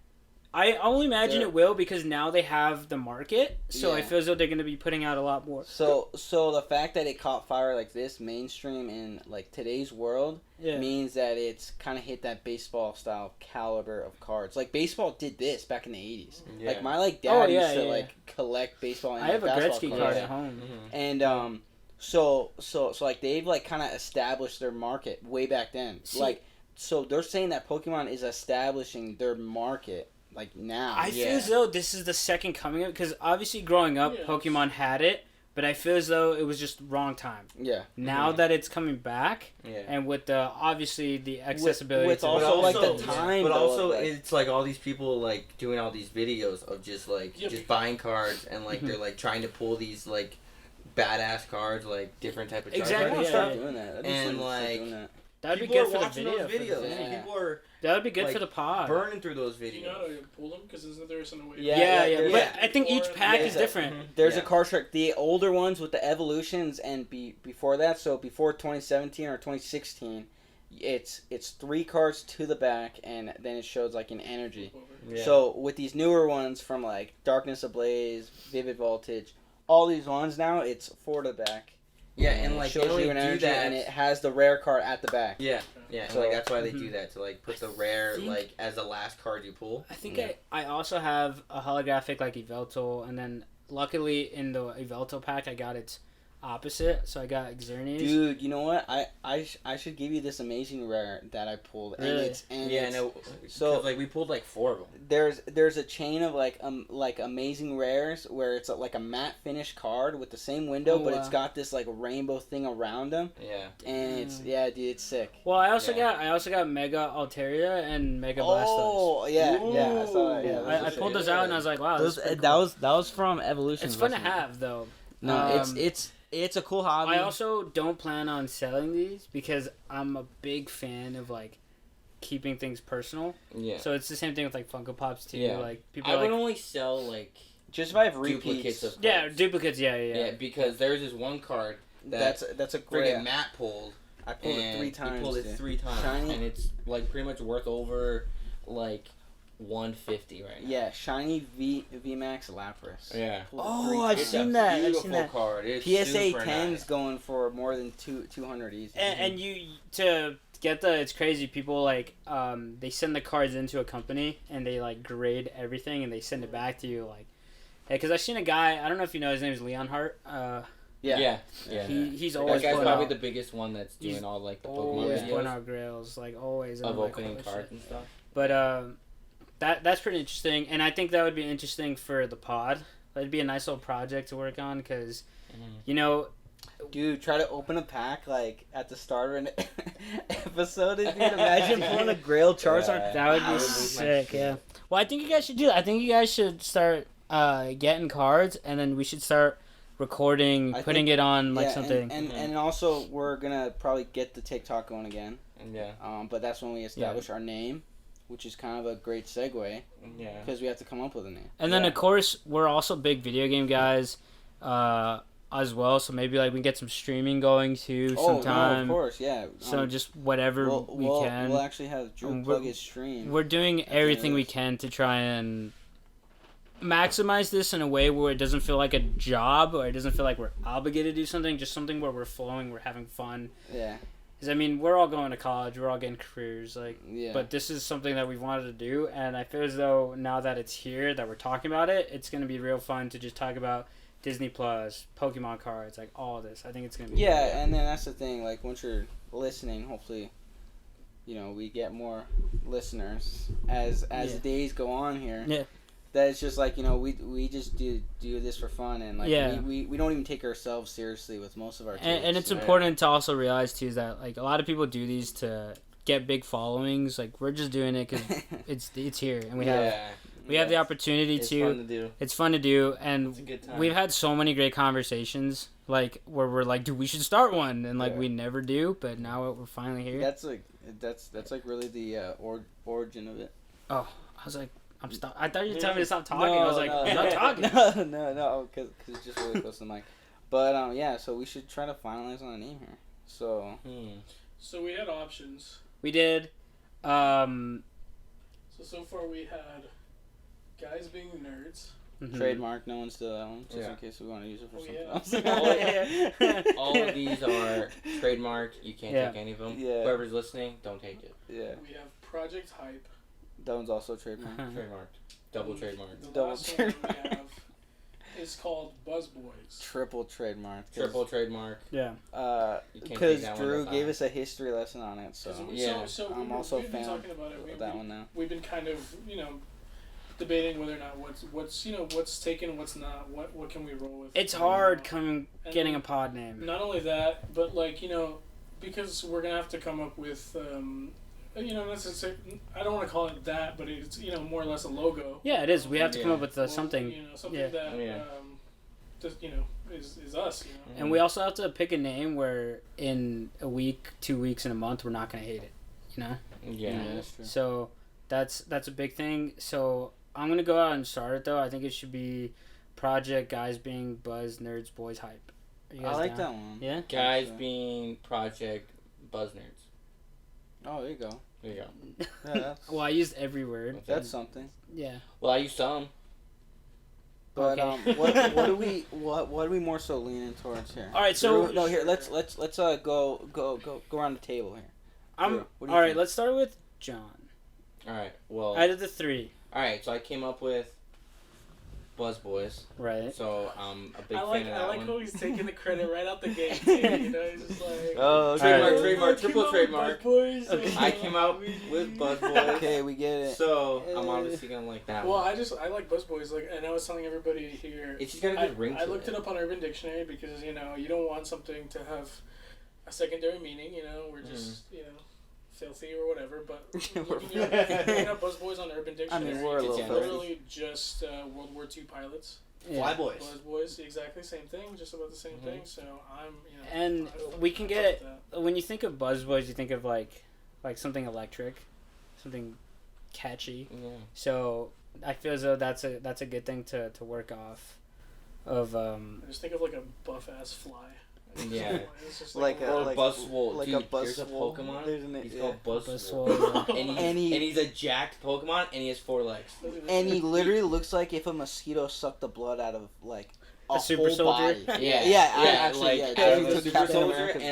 I only imagine it will because now they have the market, so I feel as though they're going to be putting out a lot more. So the fact that it caught fire like this mainstream in like today's world means that it's kind of hit that baseball style caliber of cards. Like baseball did this back in the 80s. Yeah. Like my dad used to like collect baseball. And I have a Gretzky cards. card at home. Mm-hmm. And so like they've like kind of established their market way back then. So they're saying that Pokemon is establishing their market. Like now, I feel as though this is the second coming of it because obviously growing up, Pokemon had it, but I feel as though it was just wrong time. Yeah. Now that it's coming back, Yeah. and with the obviously the accessibility, with to also, it. like, the time, but though, also like- it's like all these people like doing all these videos of just like just buying cards and like they're like trying to pull these like badass cards, like different type of cards. Exactly, I'd yeah, stop yeah. doing that. I'd And, just stop like, doing that. That'd be People good are for the watching video. those videos. Yeah. People are That would be good like, for the pod. burning through those Do you know how videos. to pull them? Because isn't there some way? Yeah. there's- But I think each pack there's is a- different. There's a Yeah. card trick. The older ones with the evolutions and before that, so before 2017 or 2016, it's 3 cards to the back, and then it shows like an energy. Yeah. So with these newer ones from like Darkness Ablaze, Vivid Voltage, all these ones now, it's 4 to the back. Yeah, and it like shows they only you an do energy, that. and it has the rare card at the back. Yeah, and So- like that's why they do that to like put the rare think- like as the last card you pull. I think Yeah. I also have a holographic like Yveltal, and then luckily in the Yveltal pack I got its opposite, so I got Xerneas. Dude, you know what? I should give you this amazing rare that I pulled, and Really? Yeah, it's, no. so- So like we pulled like 4 of them. there's a chain of like amazing rares where it's like a matte finish card with the same window, Oh, but wow. it's got this like rainbow thing around them, Yeah. and it's dude, it's sick. Well, I also Yeah. got Mega Altaria and Mega Blastoise. Oh yeah, I saw that. Yeah, I those are pulled sick. those out and I was like, wow, Those, this is pretty that cool. was from Evolution. It's fun to have though. No, Um, it's a cool hobby. I also don't plan on selling these because I'm a big fan of like keeping things personal. Yeah. So it's the same thing with like Funko Pops too. Yeah. Like people I are would like, only sell like Just if I have duplicates repeats, of yeah, cards. duplicates. Yeah. Because there's this one card that that's a friggin' great. Matt pulled. I pulled it 3 times. He pulled it dude. 3 times, Shiny. and it's like pretty much worth over like 150 right now. Yeah, shiny VMAX Lapras. Yeah. Pulled Oh, 3 I've times. seen that. I've Beautiful seen that. card. It's PSA super 10's nice. going for more than 200 easy. And you to get the it's crazy people like they send the cards into a company and they like grade everything and they send it back to you like hey, because I've seen a guy, I don't know if you know, his name is Leon Hart. Yeah. He's That always guy's putting probably out, the biggest one that's doing He's all like the Pokemon always putting videos out grails like always. of I'm like, opening holy cards shit. and stuff. But that's pretty interesting, and I think that would be interesting for the pod. That'd be a nice little project to work on because, you know, Dude, try to open a pack like at the start of an episode. Dude, imagine pulling a Grail Charizard. that would I be would lose my sick. shit. Yeah. Well, I think you guys should do that. I think you guys should start getting cards, and then we should start recording, I putting think- it on like Yeah, something. and also we're gonna probably get the TikTok going again. Yeah. But that's when we establish our name, which is kind of a great segue Yeah. because we have to come up with a name. And then Yeah. of course we're also big video game guys, as well. So maybe like we can get some streaming going too sometime. No, of course, yeah. So just whatever we can. We'll actually have Drew plug his stream. We're doing at the end everything of we this. can to try and maximize this in a way where it doesn't feel like a job or it doesn't feel like we're obligated to do something. Just something where we're flowing, we're having fun. Yeah, Because I mean, we're all going to college, we're all getting careers, like. yeah. But this is something that we've wanted to do, and I feel as though now that it's here, that we're talking about it, it's going to be real fun to just talk about Disney Plus, Pokemon cards, like all of this. I think it's going to be Yeah, and then that's the thing. Like once you're listening, hopefully, we get more listeners as the days go on here. Yeah. That it's just like we just do this for fun, and like Yeah. we don't even take ourselves seriously with most of our takes. And it's right? important to also realize too is that like a lot of people do these to get big followings. Like we're just doing it because it's here, and we have the opportunity It's to. fun to do. It's fun to do, It's a and good time. we've had so many great conversations. Like where we're like, dude, we should start one, and like Yeah. we never do, but now we're finally here. That's like really the origin of it. I was like, I thought you were telling me to stop talking. I was like, no, I'm not talking. no, because it's just really close to the mic. But yeah, so we should try to finalize on a name here. So So we had options. We did. So far we had guys being nerds. Mhm. trademark, no one's still that one, just Yeah. in case we want to use it for Oh, something yeah. else. All of these are trademark. You can't Yeah. take any of them. Yeah. Whoever's listening, don't take it. Yeah, We have Project Hype. that one's also trademark. Trademarked. Double trademarked. The Double last one trademark. we have is called Buzzboys. Triple trademark. Triple trademark. Yeah. You can't take Because that one Drew to gave five. us a history lesson on it, so So, Yeah. so I'm we've also a been fan talking about it. of that one now. We've been kind of, debating whether or not what's taken, what's not, what can we roll with. It's hard getting a pod name. Not only that, but because we're gonna have to come up with necessarily, I don't want to call it that, but it's more or less a logo. Yeah, it is. We have to come up with something. Something that just is us. And we also have to pick a name where in a week, 2 weeks, in a month we're not gonna hate it. Yeah, that's true. So that's a big thing. So I'm gonna go out and start it though. I think it should be Project Guys Being Buzz Nerds Boys Hype. I like that one. Yeah. Guys being Project Buzz Nerds. Oh, there you go. There you go. Yeah, Well, I used every word. that's something. Yeah. Well, I used some. But Okay. what are we more so leaning towards here? All right, so no, here let's go around the table here. All what do you right. think? Let's start with John. All right. Well. Out of the three, All right. So I came up with Buzzboys. right? So I'm a big I fan of that like one. how he's taking the credit right out the gate. Too, he's just like. Oh, Trademark, triple trademark. Boys. Okay. I came out with Buzzboys. Okay, we get it. So I'm obviously gonna like that Well, one. I like Buzzboys, and I was telling everybody here. It's just got a good ring to I looked it. it up on Urban Dictionary because you don't want something to have a secondary meaning. We're just filthy or whatever. But looking up Buzzboys on Urban Dictionary, we're a little it's filthy. literally just World War II pilots. Yeah. Flyboys. Buzzboys, exactly same thing, just about the same thing. So I'm And we can get when you think of Buzzboys, you think of like something electric, something catchy. Yeah. So I feel as though that's a good thing to work off of. I just think of like a buff ass fly. Yeah. It's just Like a- Or like- Buzzwole. like Dude, a there's a Buzzwole. Pokemon. There's an- He's yeah. called Buzzwole. Buzzwole. And he's a jacked Pokemon, and he has 4 legs. And he literally looks like if a mosquito sucked the blood out of like a super whole soldier? body. Yeah, Actually, like yeah, out of he a took super Captain soldier, America's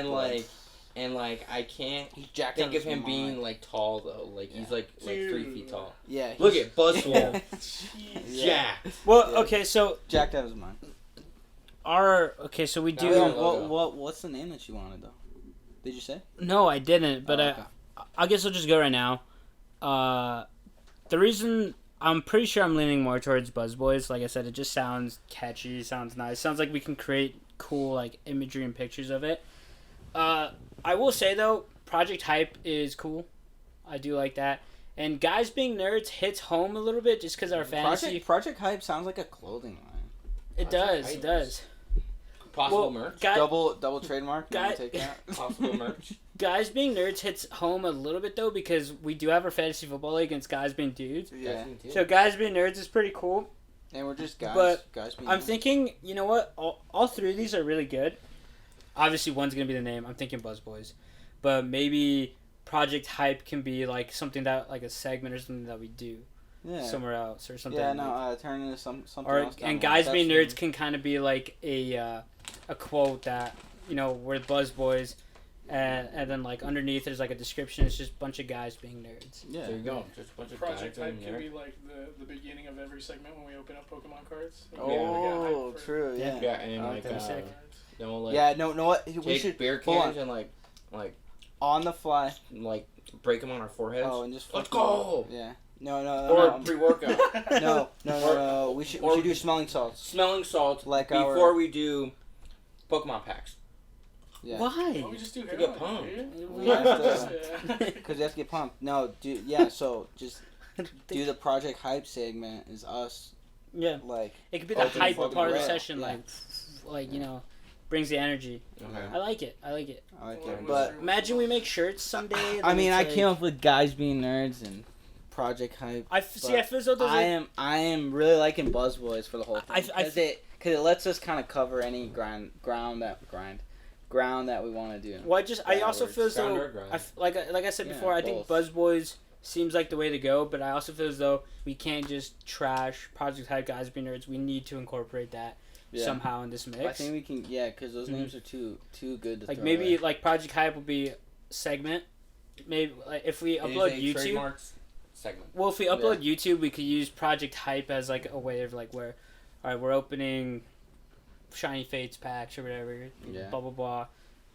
and blood. I can't He's jacked think out of his him mind. being like tall though. Like he's like 3 feet tall. Yeah. Look he's at Buzzwole. Yeah. Jacked. Well, Yeah. okay, so jacked out of his mind. so we do. What's the name that you wanted though? Did you say? No, I didn't, but okay. I guess I'll just go right now. The reason I'm pretty sure I'm leaning more towards Buzzboys. Like I said, it just sounds catchy, sounds nice, sounds like we can create cool like imagery and pictures of it. I will say though, Project Hype is cool. I do like that. And Guys Being Nerds hits home a little bit just because our fantasy. Project Hype sounds like a clothing line. It does. It does. Possible merch. Double trademark. You wanna Guy- take that? Possible merch. Guys Being Nerds hits home a little bit though because we do have our fantasy football league against Guys Being Dudes. Yeah. So Guys Being Nerds is pretty cool. And we're just guys. But guys being I'm nerds. thinking, you know what? All 3 of these are really good. Obviously, one's gonna be the name. I'm thinking Buzzboys, but maybe Project Hype can be like something that like a segment or something that we do somewhere else or something. Yeah, no, turn into something Or else. down and the line. Guys That's Being the- Nerds can kind of be like a quote that we're Buzzboys, and then like underneath there's like a description. It's just a bunch of guys being nerds. Yeah. There you go. Just a bunch of Project guys Hype in can there. be like the beginning of every segment when we open up Pokemon cards. Oh, true. Yeah. Yeah, and I like think so. like Yeah. No. What? We take should beer hold cans on. and like on the fly. break them on our foreheads. Oh, and just Let's fucking- go. Yeah. No. Or pre-workout. No. We should do smelling salts. Smelling salts Like before we do Pokemon packs. Yeah. Why? Why don't we just do To heroin, get pumped. dude? We have to- Yeah. Because you have to get pumped. No, dude. Yeah. So just do the Project Hype segment is us Yeah, like. it could be the Open hype fucking part of the rail. session, Yeah. like brings the energy. Okay. I like it. I like Well, it. it But was- Imagine we make shirts someday. I then mean, it's I like- came up with Guys Being Nerds and Project Hype. I feel as though those I am really liking Buzzboys for the whole I- thing I- because it lets us kind of cover any ground that we want to do. Well, I also feel as Ground though or grind? like I said Yeah, before, I think both. Buzzboys seems like the way to go, but I also feel as though we can't just trash Project Hype Guys Being Nerds. We need to incorporate that somehow in this mix. I think we can, because those names are too good to like throw maybe away. like Project Hype will be segment. Maybe like if we It is upload a YouTube. trademarked segment. Well, if we upload YouTube, we could use Project Hype as like a way of like where, all right, we're opening Shiny Fates packs or whatever. Yeah. Blah blah blah.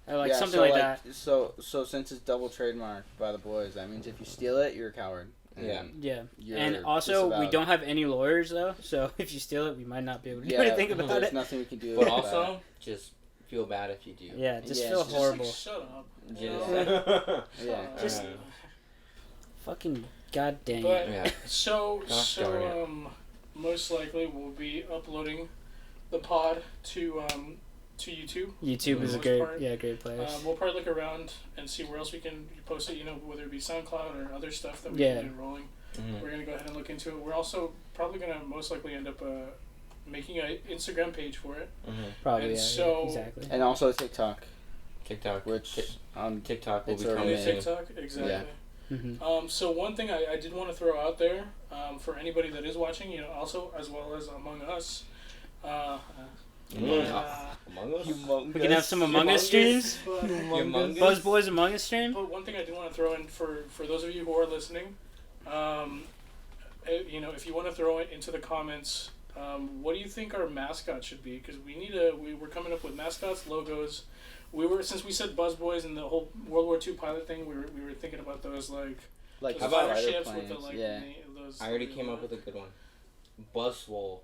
Or something so like that. So since it's double trademarked by the boys, that means if you steal it, you're a coward. And also, we don't have any lawyers though, so if you steal it, we might not be able to do anything about there's it. nothing we can do. But also, just feel bad if you do. Yeah, just feel horrible. Just shut up. Just fucking goddamn. But so most likely we'll be uploading the pod to YouTube. YouTube is a great place. We'll probably look around and see where else we can post it. Whether it be SoundCloud or other stuff that we can get rolling. We're gonna go ahead and look into it. We're also probably gonna most likely end up making an Instagram page for it. Probably. And exactly. And also TikTok, which TikTok will be coming. coming. TikTok, exactly. Yeah. So one thing I did want to throw out there for anybody that is watching, also as well as among us. Among Us? We can have some Among Us streams. Buzzboys Among Us stream. But one thing I do want to throw in for those of you who are listening, if you want to throw it into the comments, what do you think our mascot should be? Because we're coming up with mascots, logos. Since we said Buzzboys and the whole World War II pilot thing, we were thinking about those like how about ships with the those. I already came up with a good one. Buzzwole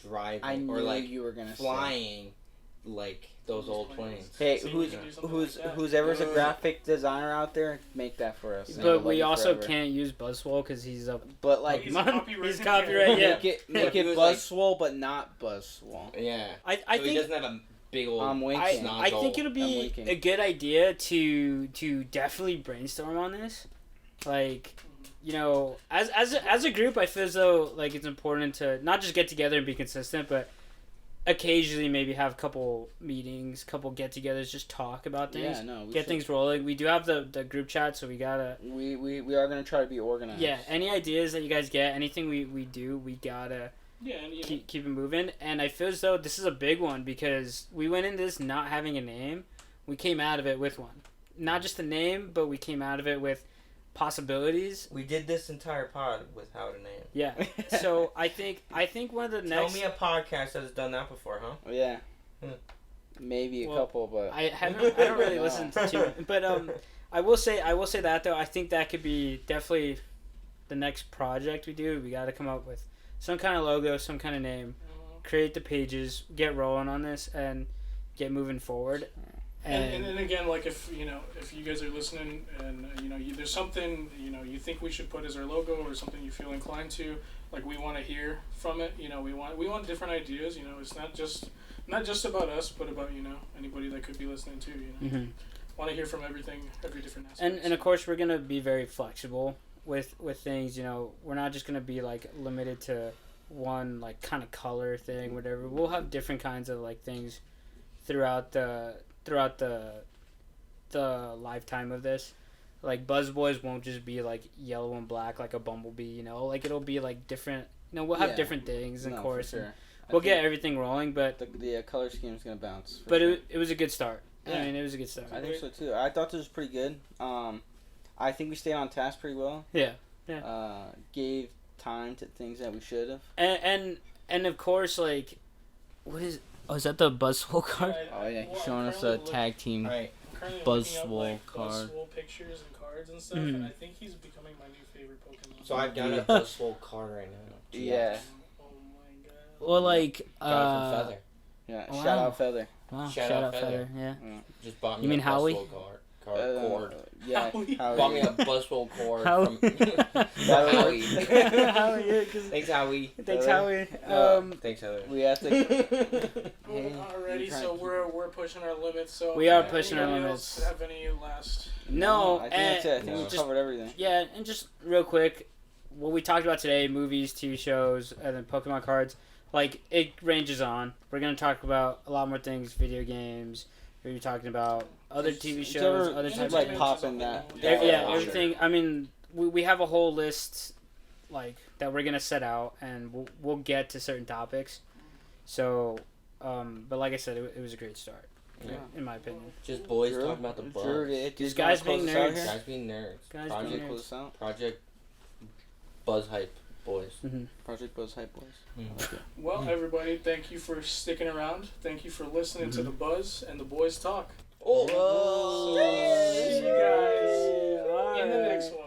driving I knew or like you were gonna flying like those old planes. Hey, So who's ever's a graphic designer out there, make that for us. But we also can't use Buzzwole because he's a. But like he's copyright. Yeah. Make it Buzzwole, but not Buzzwole. Yeah. I so think he doesn't have a big old. I think it'll be a good idea to definitely brainstorm on this, like. As a group, I feel as though like it's important to not just get together and be consistent, but occasionally maybe have a couple meetings, couple get-togethers, just talk about things, get things rolling. We do have the group chat, so we gotta. We are gonna try to be organized. Yeah, any ideas that you guys get, anything we do, we gotta. Yeah, keep it moving. And I feel as though this is a big one because we went into this not having a name. We came out of it with one, not just a name, but we came out of it with possibilities. We did this entire pod without a name. Yeah. So I think one of the next. Tell me a podcast that has done that before, huh? Yeah. Maybe a couple, but I don't really listen to it. But I will say that though I think that could be definitely the next project we do. We got to come up with some kind of logo, some kind of name, create the pages, get rolling on this, and get moving forward. And again, like if you guys are listening and there's something you think we should put as our logo or something you feel inclined to, like we want to hear from it. We want different ideas. It's not just about us, but about anybody that could be listening too. Want to hear from every different aspect. And of course we're gonna be very flexible with things. We're not just gonna be like limited to one like kind of color thing, whatever. We'll have different kinds of like things throughout the lifetime of this. Like Buzzboys won't just be like yellow and black like a bumblebee, like it'll be like different. We'll have different things, of course. Sure. We'll get everything rolling, but the color scheme is gonna bounce. But sure. It was a good start. Yeah. I mean, it was a good start. I think so too. I thought this was pretty good. I think we stayed on task pretty well. Yeah. Gave time to things that we should have. And of course, like, what is? Oh, is that the Buzzwole card? Oh yeah, he's showing us a tag team Buzzwole card. Buzzwole pictures and cards and stuff, and I think he's becoming my new favorite Pokemon. So I've got a Buzzwole card right now. Yeah. Oh my god. Well, like, got it from Feather. Yeah. Wow. Shout out Feather. Wow. Shout out Feather. Yeah. Just bought me. You mean Howie? Cord. Yeah. Howie. Bought me a Buzzwole cord Howie. from Howie. Howie. Thanks, Howie. Thanks, Howie. Thanks, Heather. We have to. Already, so we're pushing our limits. So we are pushing our limits. Have any last? No, I think that's it. I think we covered everything. Yeah, and just real quick, what we talked about today: movies, TV shows, and then Pokemon cards. Like it ranges on. We're gonna talk about a lot more things: video games. We're talking about other TV shows, other types like of popping that. Yeah, everything. I mean, we have a whole list like that we're gonna set out, and we'll get to certain topics. So, but like I said, it was a great start, in my opinion. Just boys talking about the books. Just guys being nerds. Guys being nerds. Project Buzz Hype Boys. Mm-hmm. Project Buzz Hype Boys. Mm-hmm. Okay. Well, everybody, thank you for sticking around. Thank you for listening to the Buzz and the Boys Talk. Oh, see you guys in the next one.